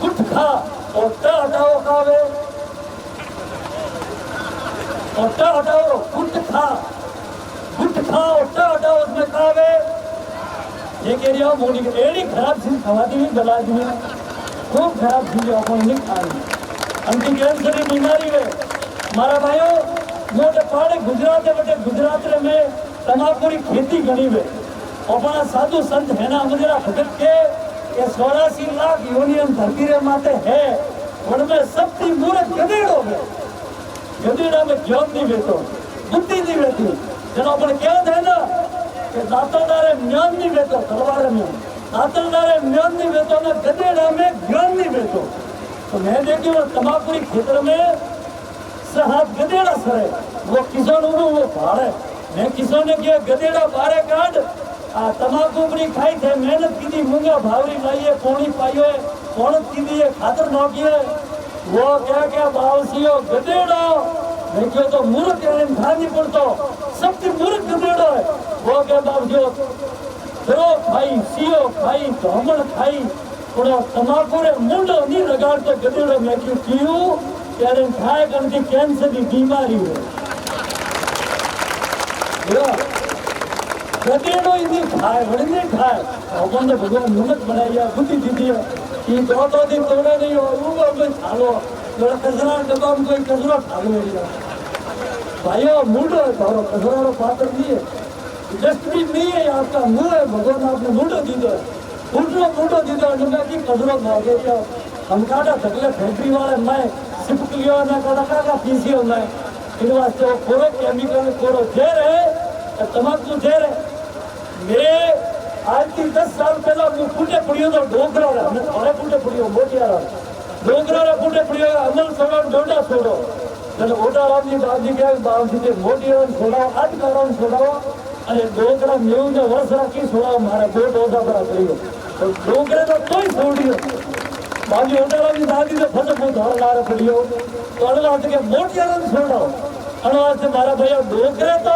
ગુટખા ઓટા હટાવો ખાવે ओटा हटाओ गुटखा गुटखा ओटा हटाओ उसमें खावे। ये कह रही हो मोदी की एड़ी खराब चीज खवाती हुई गला दी खूब खराब चीज अपन नहीं खानी। हमकी कैंसर की बीमारी है मारा भाइयों। मोटे पहाड़े गुजरात बटे गुजरात में तमाकू की खेती घनी है। अपना साधु संत है ना मुझे भगत के 84 लाख यूनियन धरती रे माते है उनमें सबकी मूर्ख गधेड़ो है। गधेड़ा में ज्ञान नहीं बेतो बुद्धि नहीं बेती जनो अपन क्या है ना कि दातलदारे ज्ञान नहीं बेतो तलवार में दातलदारे ज्ञान नहीं बेतो ना गधेड़ा में ज्ञान नहीं बेतो। तो मैं देखी वो तमाकू की खेतर में हाथ गधेड़ा सरे वो किसान वो भाड़े मैं किसान ने किया गधेड़ा बारे काट आ तमाकू अपनी खाई थे मेहनत की थी मूंगा भावरी लाइए पोणी पाइयो है पौणत की दी है खातर नौकी है वो क्या क्या बावसियो गधेड़ो मैं क्यों तो मूर्ख खा नहीं पड़तो सबकी मूर्ख गधेड़ो है। वो क्या बावसियो धरो खाई सीओ खाई धोमण खाई थोड़ा तमाकू रे मुंडो नहीं लगाड़ तो गधेड़ो मैं क्यों ત્યારે ખાય કરતી કેન્સર की बीमारी है। गधेड़ो इतनी खाए बड़ी नहीं खाए अपन ने भगवान हिम्मत बनाई बुद्धि दी है कि दो दिन तोड़े नहीं हो वो कोई छालो थोड़ा कचरा डब्बा में कोई कचरा छालो भाइयों मुंडो है कचरा पात्र नहीं है। डस्टबिन नहीं है, आपका मुंह है, भगवान आपने मूठो दीदो है, मूठो दीदो है, की कदरों मांगे क्या हम काटा तकले फैक्ट्री वाले मैं सिफ्ट लियो ना का पीसी होना है इन वास्ते वो कोरो केमिकल कोरो जेर है तमाकू जेर है। मेरे आज की 10 साल पहला मुझे फूटे पड़ियो तो डोगरा रहा, मैं थोड़े फूटे पड़ियो मोटिया रहा डोगरा रहा फूटे पड़ियो अमल छोड़ो डोडा छोड़ो जब ओटा राम जी बाजी के बाप जी के मोटिया छोड़ाओ 8 कारण छोड़ाओ अरे डोगरा न्यू जो वर्ष रखी छोड़ाओ मारा दो डोडा पर पड़ियो तो डोगरे तो कोई छोड़ियो बाजी ओटा राम जी दादी से फट फट धर ला पड़ियो तो अगला के मोटिया छोड़ो अनवास मारा भैया डोगरे तो